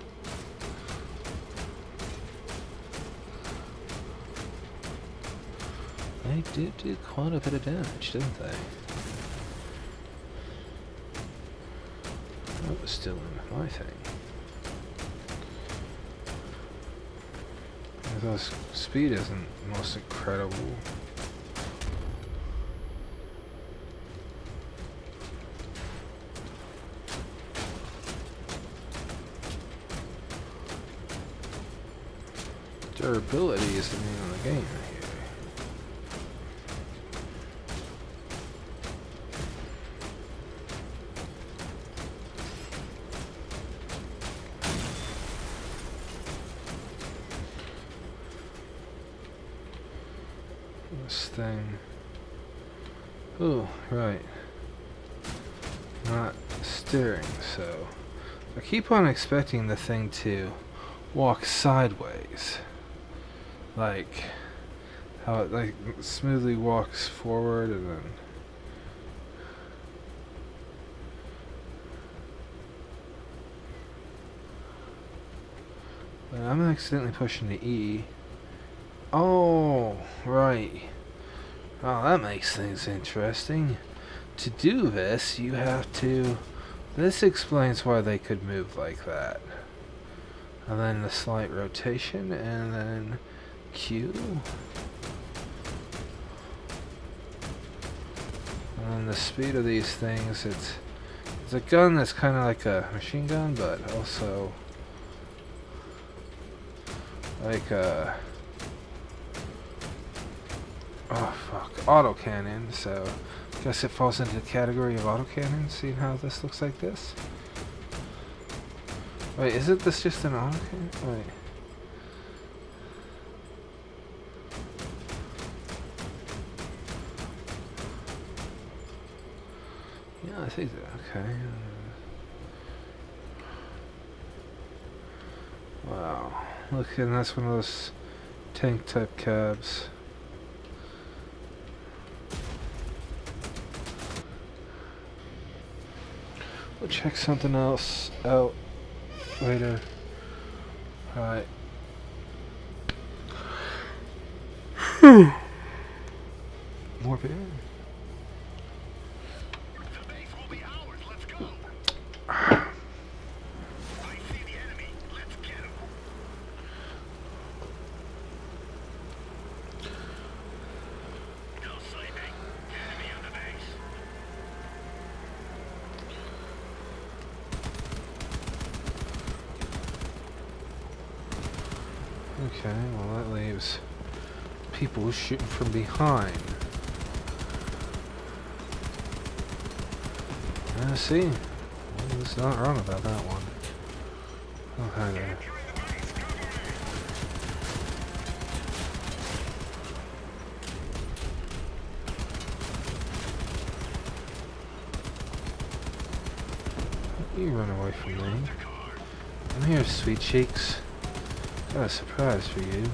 They did do quite a bit of damage, didn't they? That was still in my thing. Those speed isn't most incredible. Durability is the name of the game here. This thing. Oh, right. Not steering, so I keep on expecting the thing to walk sideways. Like how it like smoothly walks forward and then but I'm accidentally pushing the E. Oh, right. Oh, that makes things interesting. To do this, you have to... This explains why they could move like that. And then the slight rotation, and then Q. And then the speed of these things, it's a gun that's kind of like a machine gun, but also like a... Oh fuck, autocannon, so guess it falls into the category of autocannon, seeing how this looks like this. Wait, isn't this just an autocannon? Wait. Yeah, I think that, okay. Wow. Look, and that's one of those tank type cabs. We'll check something else out later. Alright. More beer. The base will be ours. Let's go. I see the enemy. Let's get him. No sleeping. Enemy on the base. Okay, well that leaves people shooting from behind. I see. Well, he's not wrong about that one. Oh, hi there. You run away from me. I'm here, sweet cheeks. Got a surprise for you.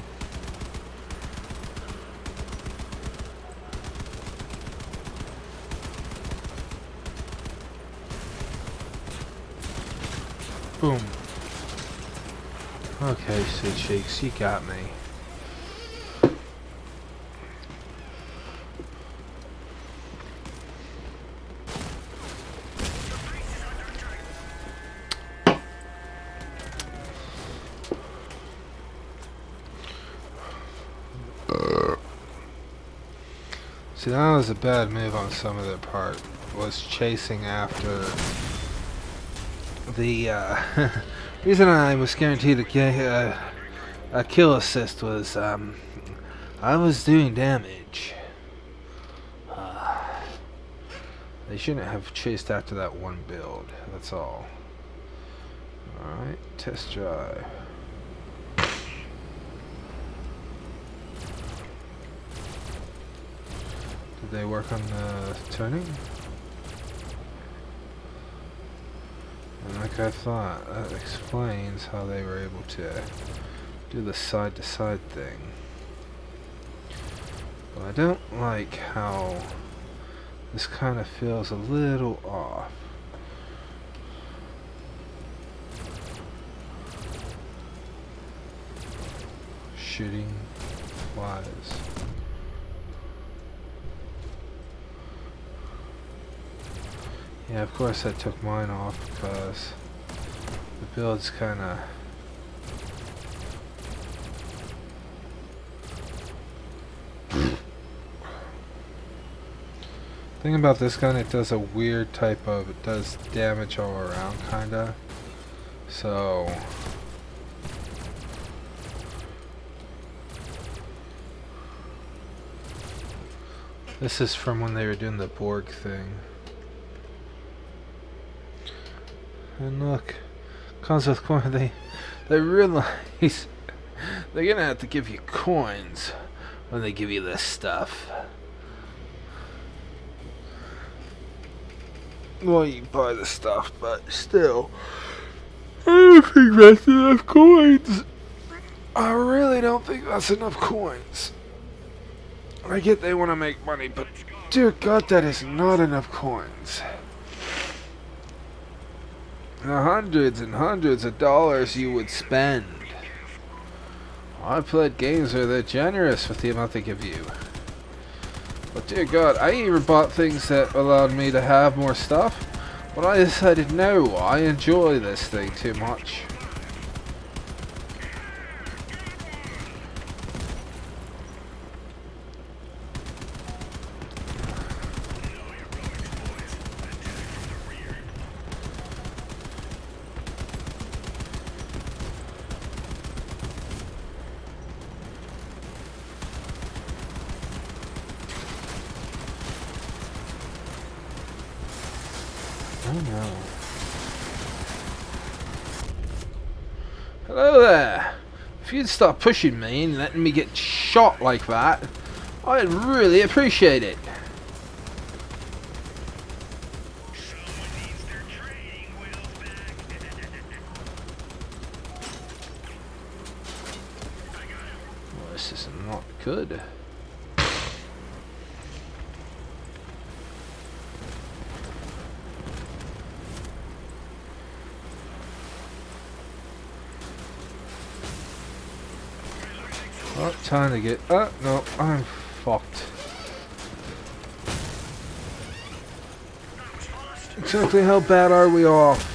Boom. Okay, sweet cheeks, you got me. See, that was a bad move on some of their part. Was chasing after the reason I was guaranteed to get a kill assist was I was doing damage. They shouldn't have chased after that one build. That's all. All right, test drive. Did they work on the turning? And like I thought, that explains how they were able to do the side-to-side thing. But I don't like how this kind of feels a little off. Shooting flies. Yeah, of course I took mine off because the build's kinda... Thing about this gun, it does a weird type of... It does damage all around, kinda. So... This is from when they were doing the Borg thing. And look, comes with coin. They realize they're gonna have to give you coins when they give you this stuff. Well, you buy the stuff, but still, I don't think that's enough coins. I really don't think that's enough coins. I get they want to make money, but dear God, that is not enough coins. The hundreds and hundreds of dollars you would spend. I've played games where they're generous with the amount they give you. But dear God, I even bought things that allowed me to have more stuff. But I decided no, I enjoy this thing too much. Oh no. Hello there. If you'd stop pushing me and letting me get shot like that, I'd really appreciate it. Someone needs their training wheels back. Well, this is not good. Oh, time to get... Oh, no, I'm fucked. Exactly how bad are we off?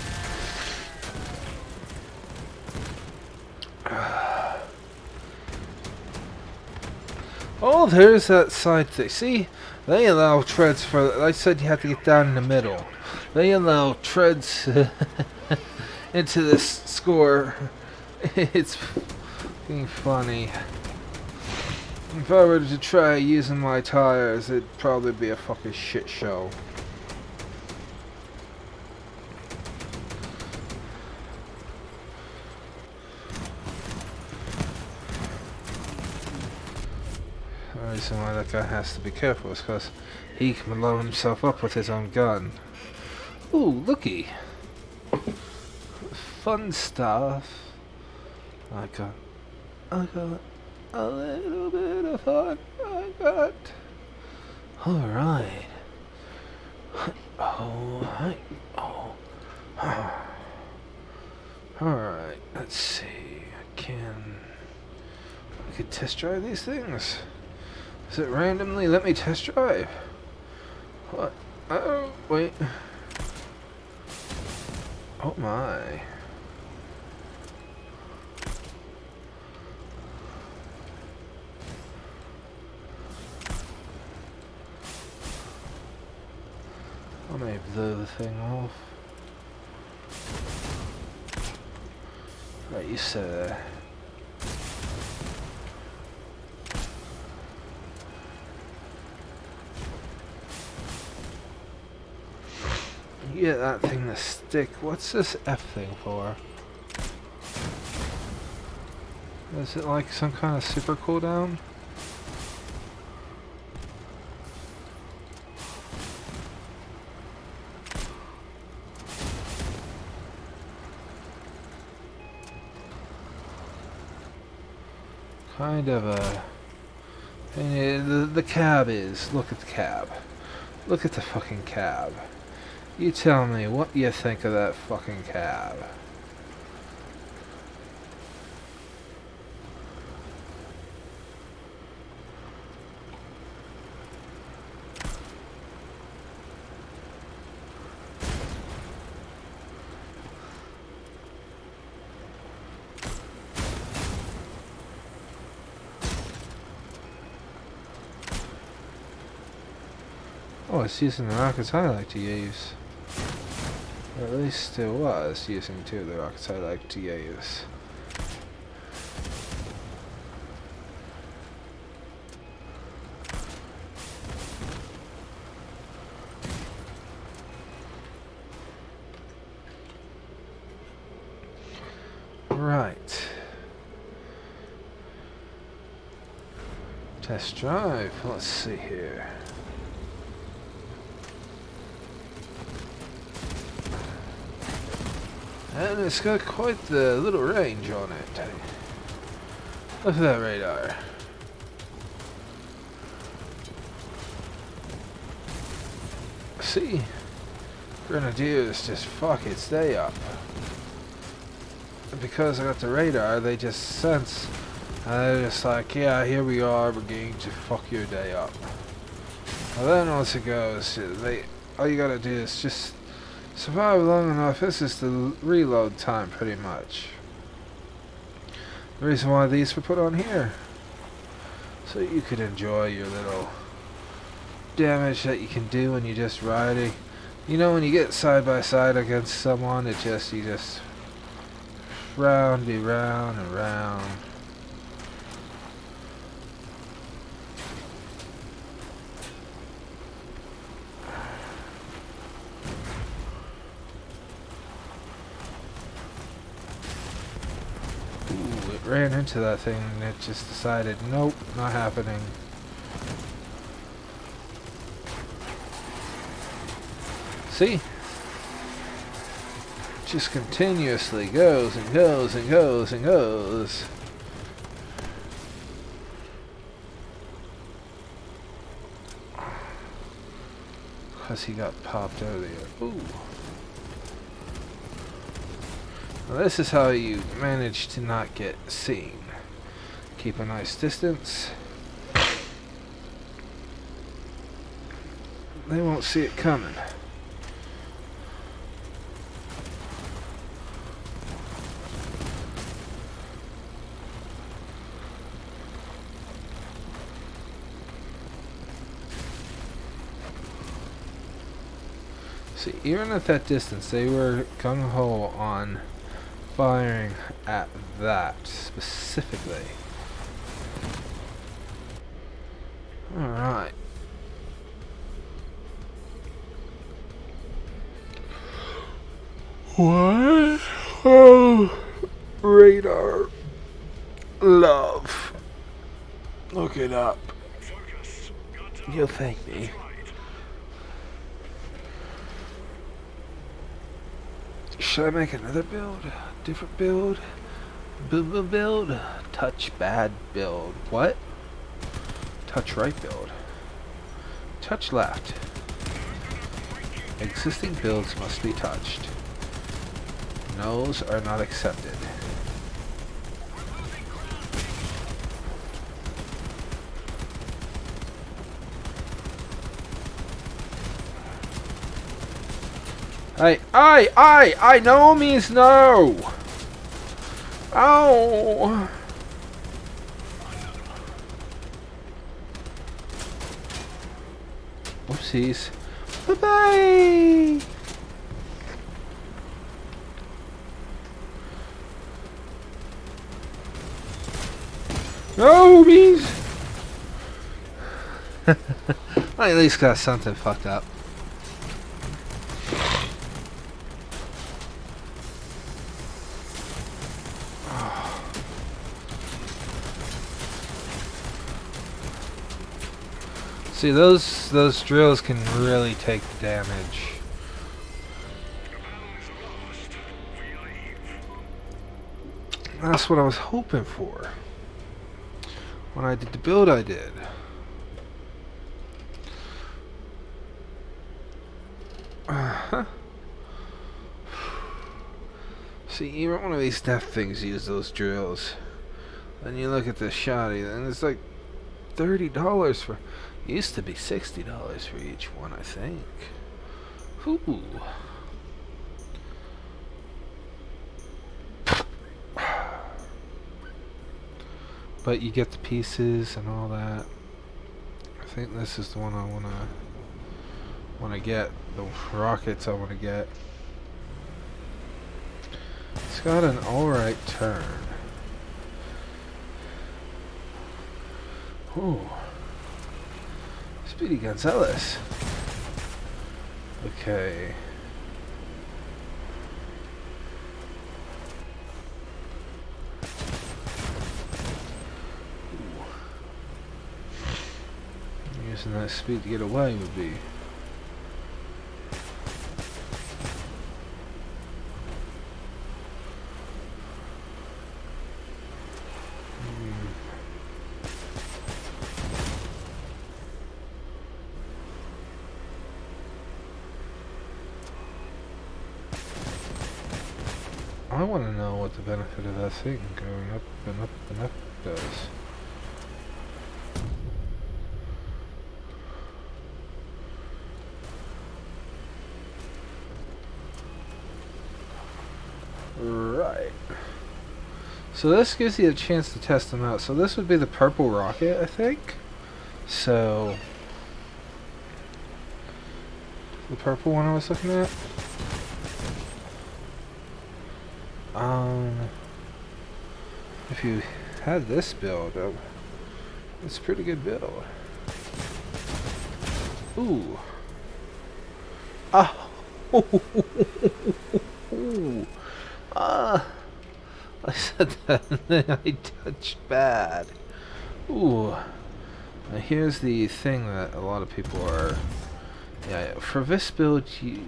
Oh, there's that side thing. See? They allow treads for... I said you have to get down in the middle. They allow treads into this score. It's fucking funny. If I were to try using my tires, it'd probably be a fucking shit show. The reason why that guy has to be careful is because he can blow himself up with his own gun. Ooh, looky! Fun stuff. I got a little bit of fun. I got. Alright. Oh, oh. Alright, let's see. I could test drive these things. Does it randomly let me test drive? What? Oh, wait. Oh my. I may blow the thing off. Right, you stay there. You get that thing to stick. What's this F thing for? Is it like some kind of super cooldown? Kind of a... And the cab is... Look at the cab. Look at the fucking cab. You tell me what you think of that fucking cab. Oh, it's using the rockets I like to use. Or at least it was using two of the rockets I like to use. Test drive. Let's see here. And it's got quite the little range on it. Look at that radar. See? Grenadiers just fuck it, stay up. And because I got the radar, they just sense. And they're just like, yeah, here we are, we're going to fuck your day up. And then once it goes, all you gotta do is just survive long enough. This is the reload time, pretty much. The reason why these were put on here, so you could enjoy your little damage that you can do when you're just riding. You know, when you get side by side against someone, you just round and round. Ooh, it ran into that thing and it just decided, nope, not happening. See? Just continuously goes and goes and goes and goes. Because he got popped earlier. Ooh. Now this is how you manage to not get seen. Keep a nice distance. They won't see it coming. See, even at that distance, they were gung-ho on firing at that specifically. Alright. What? Oh, radar. Love. Look it up. You'll thank me. Should I make another build? Different build? Build? Touch bad build. What? Touch right build. Touch left. Existing builds must be touched. No's are not accepted. I no means no. Ow. Whoopsies. Bye-bye. No means. I at least got something fucked up. See, those drills can really take damage. That's what I was hoping for when I did the build I did. See, even one of these death things use those drills. Then you look at the shoddy, and it's like $30 for. Used to be $60 for each one, I think. Ooh. But you get the pieces and all that. I think this is the one I wanna get. The rockets I wanna get. It's got an alright turn. Ooh. Speedy Gonzalez. Okay. Ooh. Using that speed to get away would be. I want to know what the benefit of that thing going up and up and up does. Right. So this gives you a chance to test them out. So this would be the purple rocket, I think. So the purple one I was looking at. If you had this build, it's a pretty good build. Ooh. Ah. Ooh. Ah. I said that and then I touched bad. Ooh. Now here's the thing that a lot of people are. Yeah, for this build, you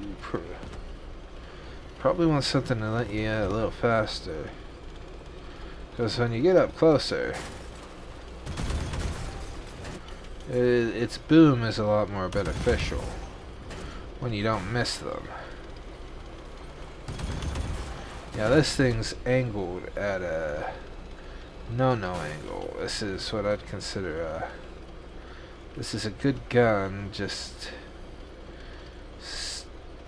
probably want something to let you get a little faster. Because when you get up closer, its boom is a lot more beneficial when you don't miss them. Yeah, this thing's angled at a no-no angle. This is what I'd consider a... This is a good gun, just...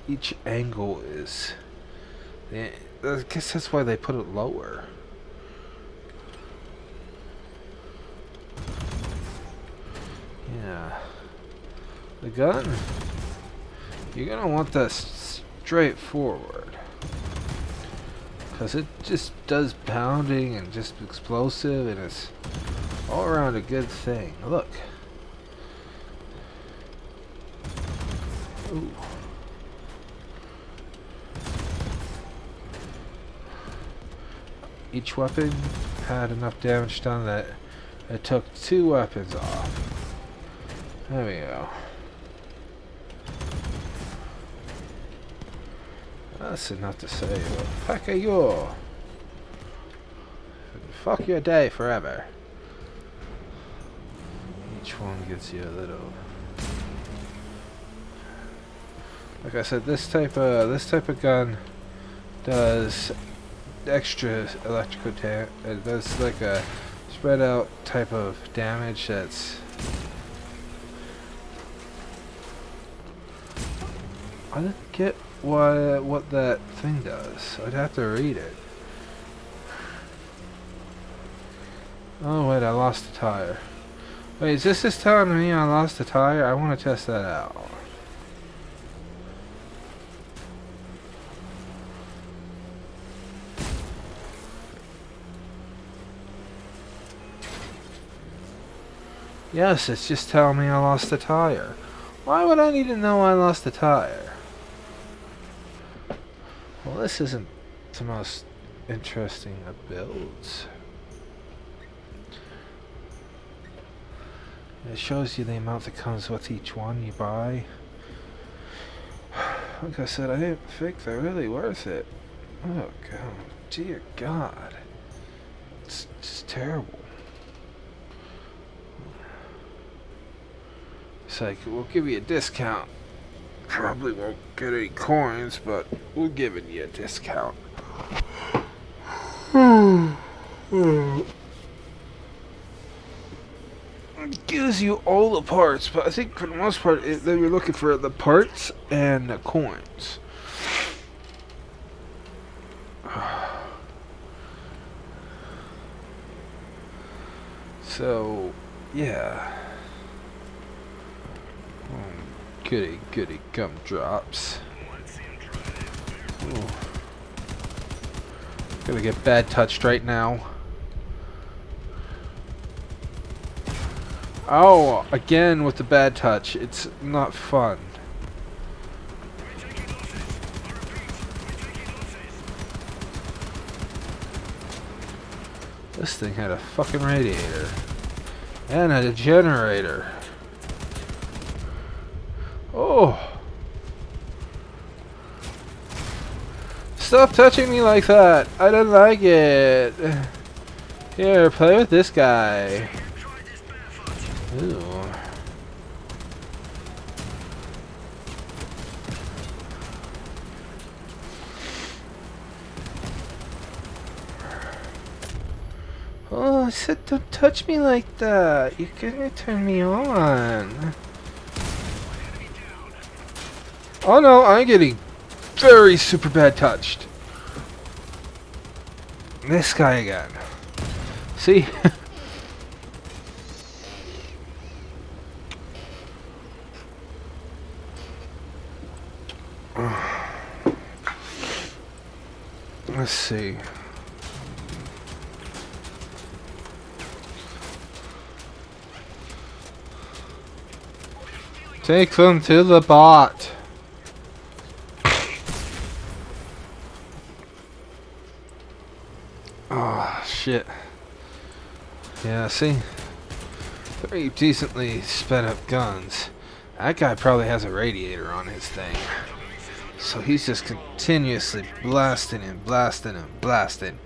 Each angle is... I guess that's why they put it lower. Yeah. The gun, you're gonna want that straight forward. Because it just does pounding and just explosive, and it's all around a good thing. Look. Ooh. Each weapon had enough damage done that it took 2 weapons off. There we go. That's enough to say. Fuck you. Fuck your day forever. Each one gets you a little. Like I said, this type of gun does extra electrical damage. It does like a spread out type of damage that's. I didn't get what that thing does. I'd have to read it. Oh wait, I lost the tire. Wait, is this just telling me I lost the tire? I want to test that out. Yes, it's just telling me I lost the tire. Why would I need to know I lost the tire? Well, this isn't the most interesting of builds. It shows you the amount that comes with each one you buy. Like I said, I didn't think they're really worth it. Oh god, dear god. It's just terrible. It's like, we'll give you a discount. Probably won't get any coins, but we're giving you a discount. It gives you all the parts, but I think for the most part they were looking for the parts and the coins. So, yeah. Goody, goody gumdrops. Ooh. Gonna get bad touched right now. Oh, again with the bad touch. It's not fun. This thing had a fucking radiator. And a generator. Oh! Stop touching me like that! I don't like it! Here, play with this guy. Ooh. Oh, I said don't touch me like that. You're gonna turn me on. Oh no, I'm getting very super bad touched. This guy again. See? Let's see. Take them to the bot. Oh, shit. Yeah, see? Very decently sped up guns. That guy probably has a radiator on his thing. So he's just continuously blasting and blasting and blasting.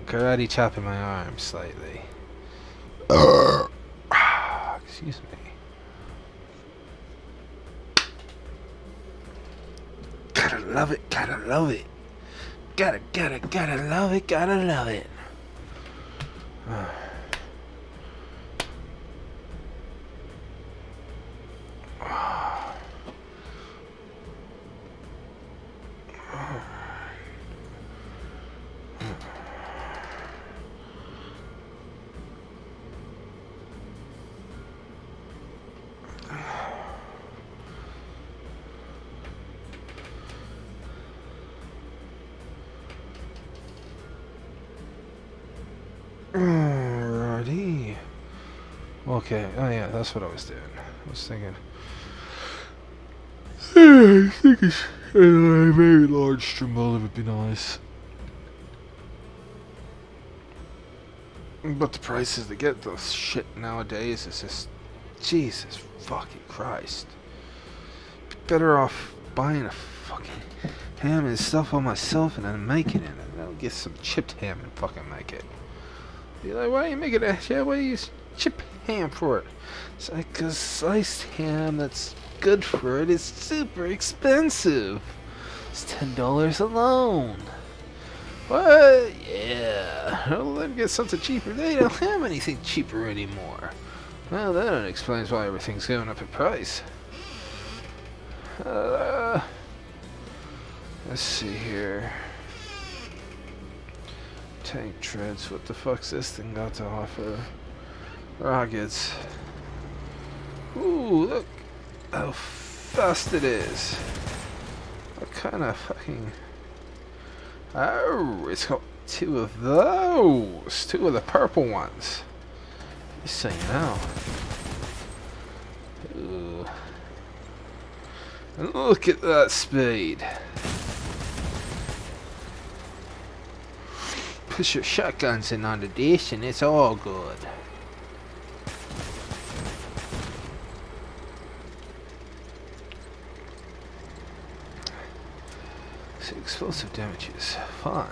Karate chopping my arm slightly. Excuse me. Gotta love it, gotta love it. Gotta love it, gotta love it. Alrighty. Okay, oh yeah, that's what I was doing. I was thinking. I think a very large stromboli would be nice. But the prices to get those shit nowadays is just... Jesus fucking Christ. Be better off buying a fucking ham and stuff on myself and then making it. And I'll get some chipped ham and fucking make it. Be like, why are you making that? Yeah, why do you use chip ham for it? It's like, cause sliced ham that's good for it is super expensive. It's $10 alone. What? Yeah. Well, let me get something cheaper. They don't have anything cheaper anymore. Well, that explains why everything's going up in price. Let's see here. Tank treads. What the fuck's this thing got to offer? Rockets. Ooh, look how fast it is. What kind of fucking... Oh, it's got two of those. Two of the purple ones. Just so you know. Ooh. And look at that speed. Put your shotguns in on the dish and it's all good. So explosive damage is fun.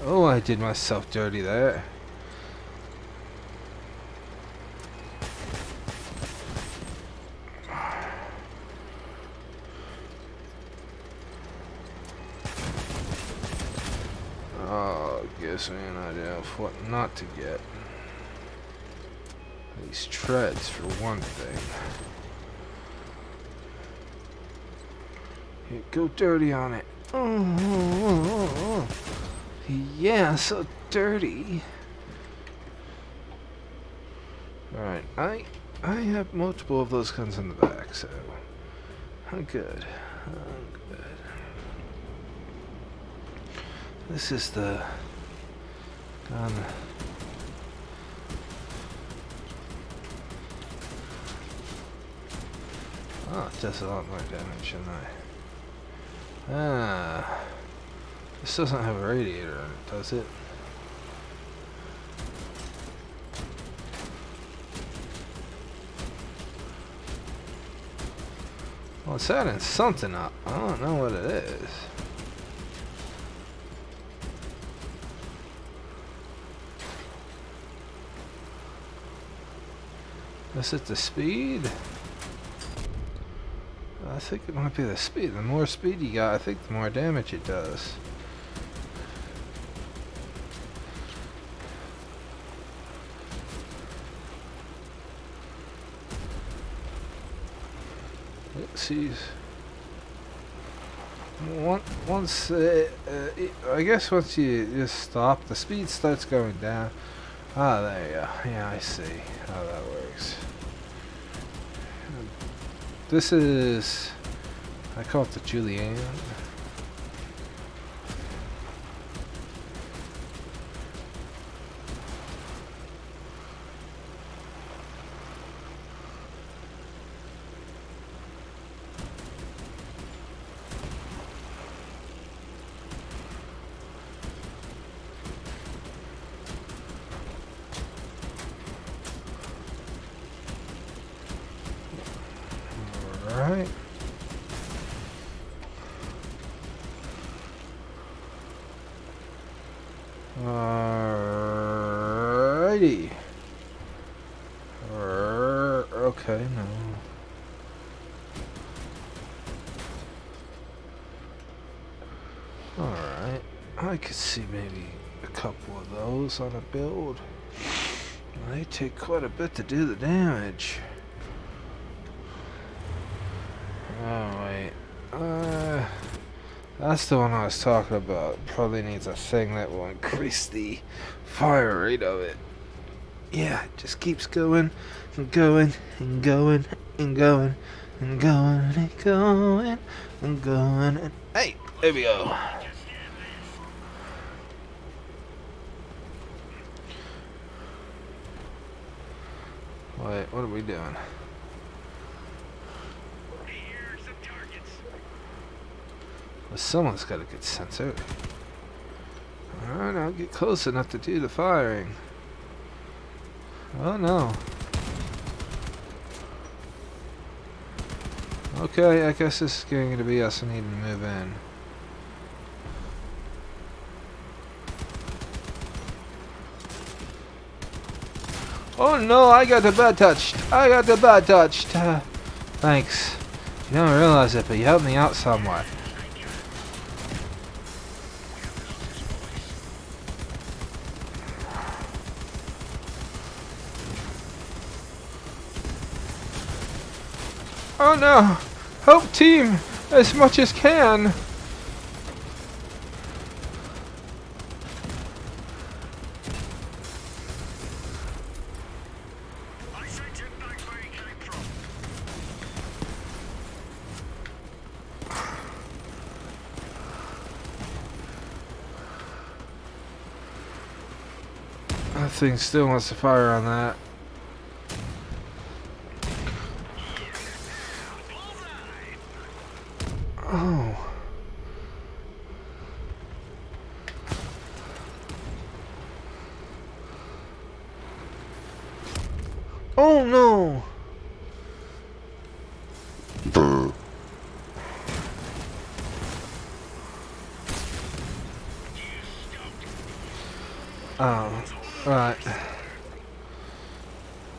Oh, I did myself dirty there. Oh, gives me an idea of what not to get. These treads, for one thing. Here, go dirty on it. Oh. Yeah, so dirty. Alright, I have multiple of those guns in the back, so I'm good. I'm good. This is the gun. Oh, it does a lot more damage than this doesn't have a radiator on it, does it? Well, it's setting something up. I don't know what it is. Is it the speed? I think it might be the speed. The more speed you got, I think the more damage it does. Sees. Once, I guess once you just stop, the speed starts going down. Ah, there you go. Yeah, I see how that works. This is, I call it the Julianne. Alright. Alrighty. Okay, no. Alright. I could see maybe a couple of those on a build. They take quite a bit to do the damage. Oh, wait. That's the one I was talking about. Probably needs a thing that will increase the fire rate of it. Yeah, it just keeps going and going and going and going and going and going and going and... Hey, there we go. Wait, what are we doing? Well, someone's got to get sent out. Alright, I'll get close enough to do the firing. Oh no. Okay, I guess this is going to be us needing to move in. Oh no, I got the bad touched. I got the bad touched. Thanks. You don't realize it, but you helped me out somewhat. Oh no! Help team as much as can! That thing still wants to fire on that. Oh. Oh no! Oh, right.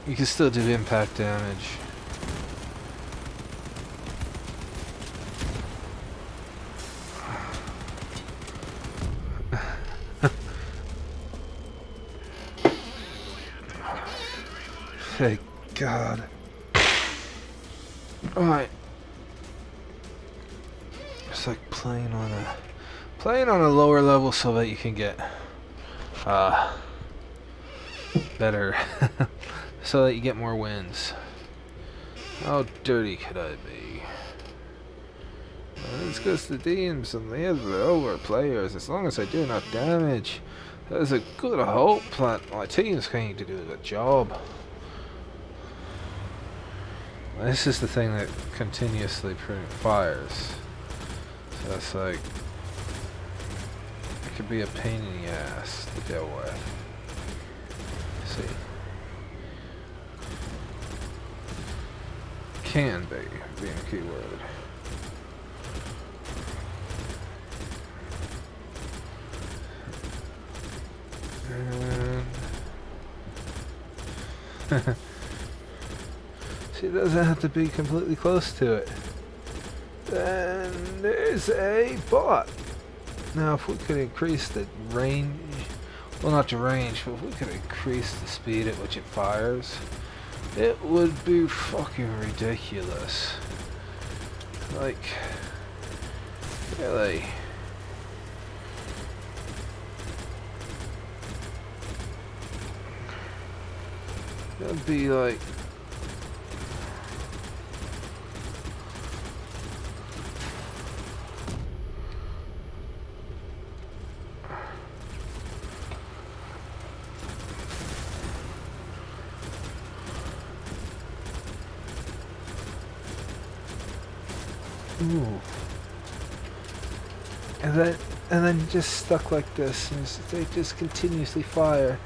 You can still do impact damage. Thank God. Alright. It's like playing on a lower level so that you can get better so that you get more wins. How dirty could I be? It's because the teams and the other players, as long as I do enough damage, there's a good hope that my team's going to do a good job. This is the thing that continuously fires. So it's like, it could be a pain in the ass to deal with. See. Can be, being a key word. And she doesn't have to be completely close to it. Then there's a bot. Now if we could increase the range, well not the range, but if we could increase the speed at which it fires, it would be fucking ridiculous. Like, really. It would be like, ooh. And then just stuck like this, and they just continuously fire.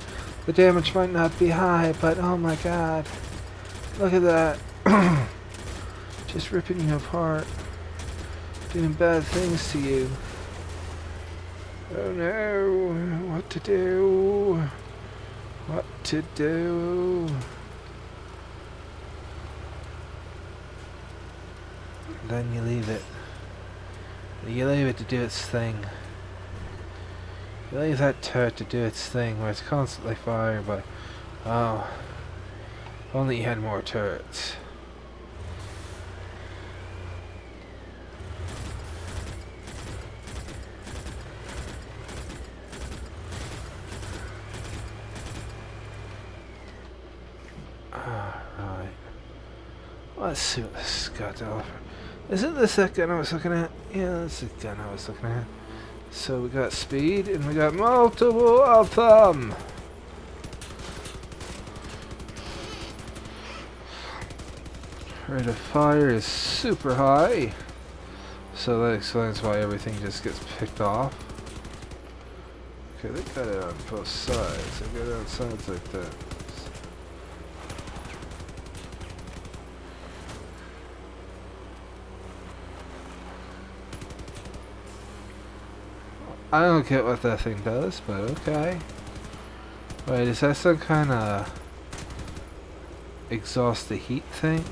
The damage might not be high, but oh my god, look at that. Just ripping you apart, doing bad things to you. Oh no, what to do? What to do? Then you leave it. You leave it to do its thing. You leave that turret to do its thing where it's constantly fired by... Oh. If only you had more turrets. Alright. Let's see what this has got to offer. Isn't this that gun I was looking at? Yeah, that's the gun I was looking at. So we got speed and we got multiple of them. Rate of fire is super high. So that explains why everything just gets picked off. Okay, they got it on both sides. They got it on sides like that. I don't get what that thing does, but okay. Wait, is that some kind of exhaust the heat thing?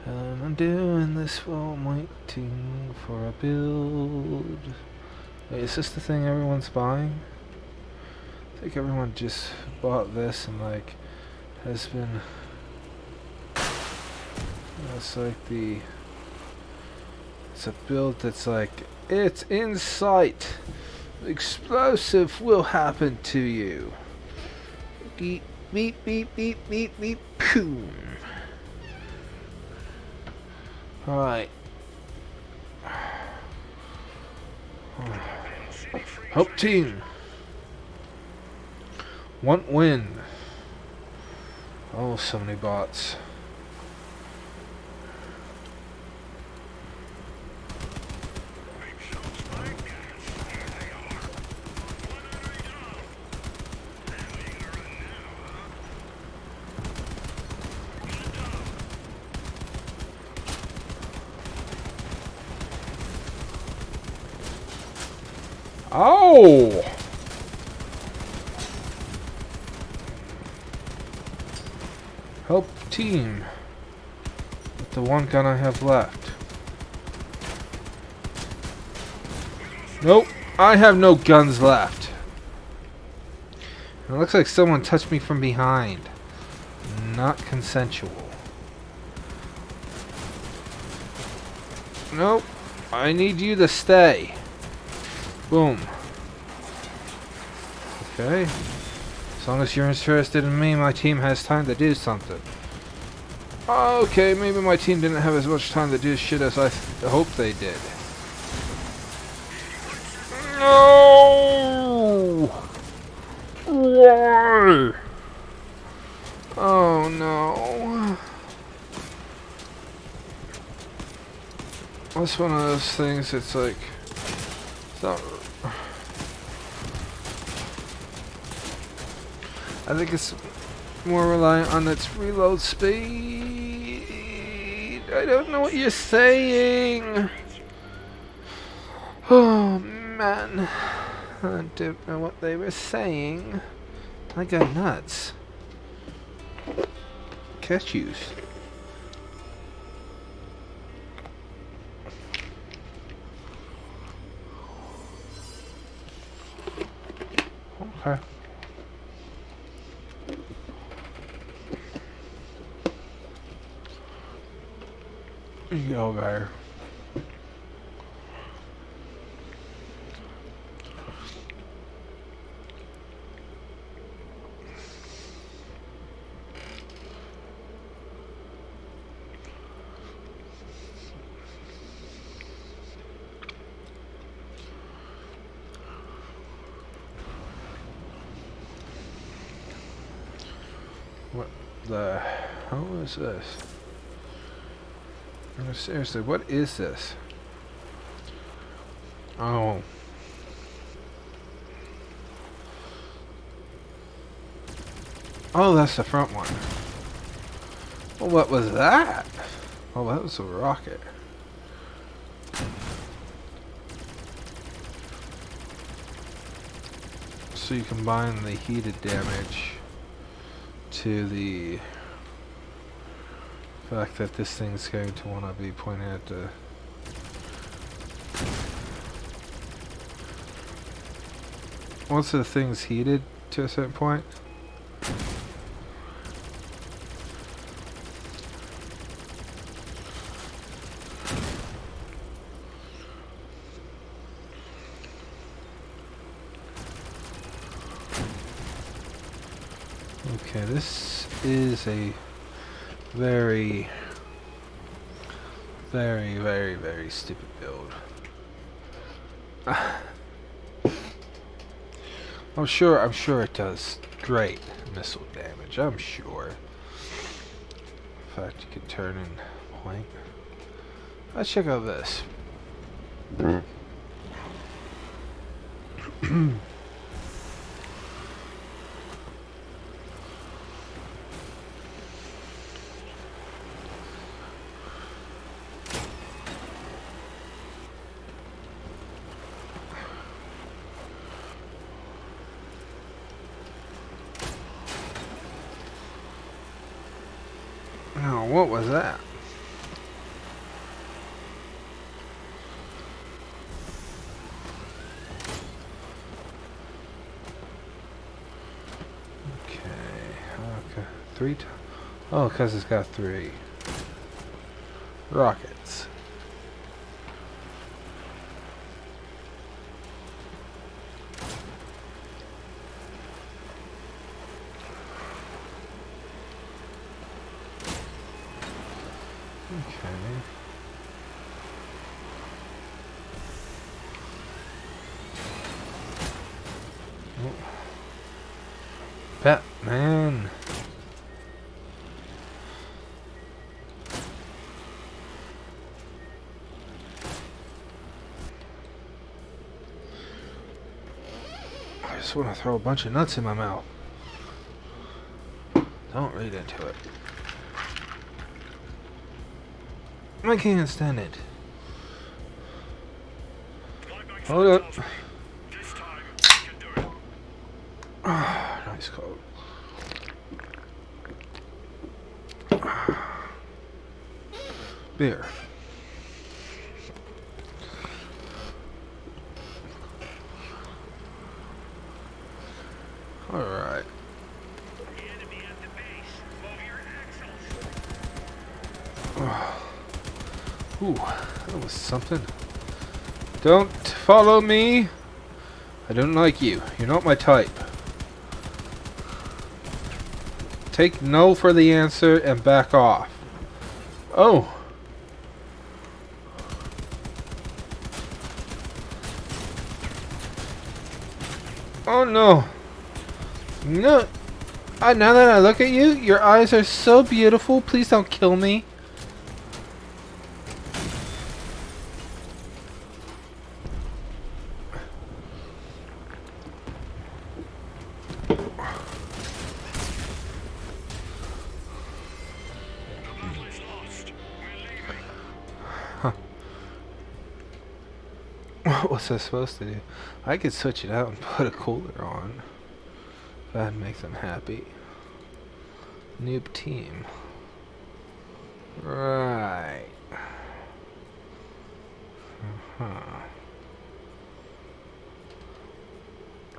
And I'm doing this while I'm waiting for a build. Wait, is this the thing everyone's buying? I think everyone just bought this and like has been... It's like the... It's a build that's like, it's in sight! Explosive will happen to you! Beep, beep, beep, beep, beep, beep, boom! Alright. Hope team. One win. Oh, so many bots. Oh! Help team with the one gun I have left. Nope, I have no guns left. It looks like someone touched me from behind. Not consensual. Nope, I need you to stay. Boom. Okay. As long as you're interested in me, my team has time to do something. Okay, maybe my team didn't have as much time to do shit as I hoped they did. No! Why? Oh no. It's one of those things, it's like, it's not, I think it's more reliant on its reload speed. I don't know what you're saying. Oh man, I don't know what they were saying. I go nuts. Cashews. Okay. You go there. What the hell is this? No, seriously, what is this? Oh. Oh, that's the front one. Well, what was that? Oh, that was a rocket. So you combine the heated damage to the fact that this thing's going to want to be pointed at the... Once the thing's heated to a certain point, okay, this is a very, very, very, very stupid build. I'm sure it does great missile damage. I'm sure. In fact, you can turn in point. Let's check out this. Oh, what was that? Okay, three times. Oh, because it's got 3 rockets. Okay. Oh. Batman. I just want to throw a bunch of nuts in my mouth. Don't read into it. I can't stand it. Hold up. This time, we can do it. Ah, nice coat. Beer. Alright. The enemy at the base. Move your axles. Ooh, that was something. Don't follow me. I don't like you. You're not my type. Take no for the answer and back off. Oh. Oh no. No. Now that I look at you, your eyes are so beautiful. Please don't kill me. What's I supposed to do? I could switch it out and put a cooler on. That'd make them happy. Noob team. Right.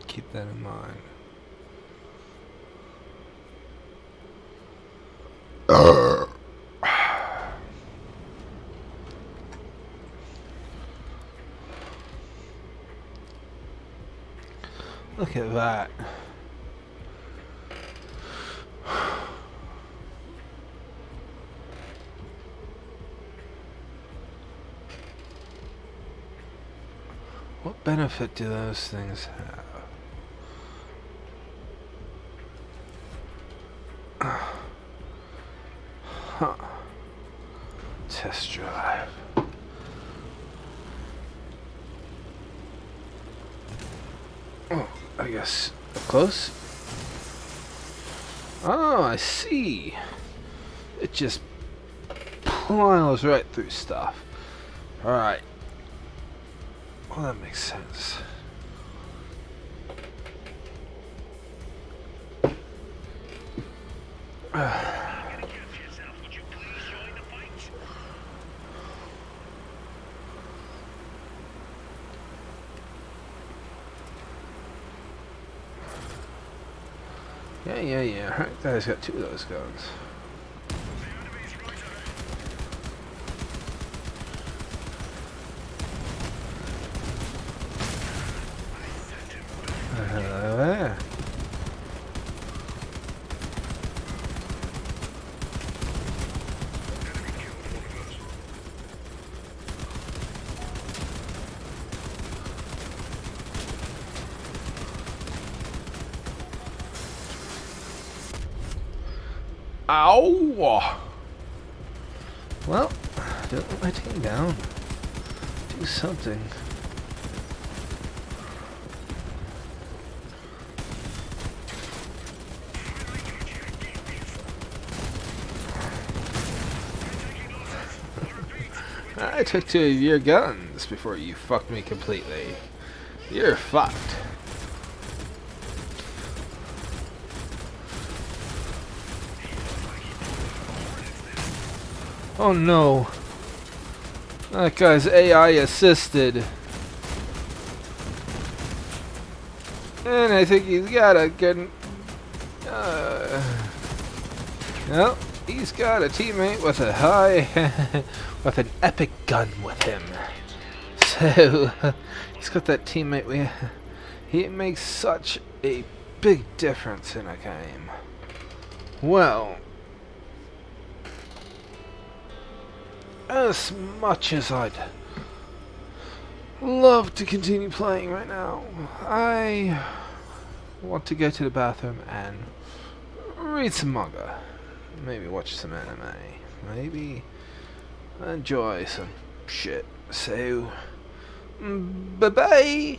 Keep that in mind. Look at that. What benefit do those things have? Huh. Test drive. Oh, I guess up close. Oh, I see. It just plows right through stuff. Alright. Well, that makes sense. Yeah. That guy's got 2 of those guns. There. Ow! Well, don't let my team down. Do something. I took 2 of your guns before you fucked me completely. You're fucked. Oh no. That guy's AI assisted. And I think he's got a good... Well, he's got a teammate with a high... with an epic gun with him. So, he's got that teammate. He makes such a big difference in a game. Well... as much as I'd love to continue playing right now, I want to go to the bathroom and read some manga. Maybe watch some anime. Maybe enjoy some shit. So, bye-bye!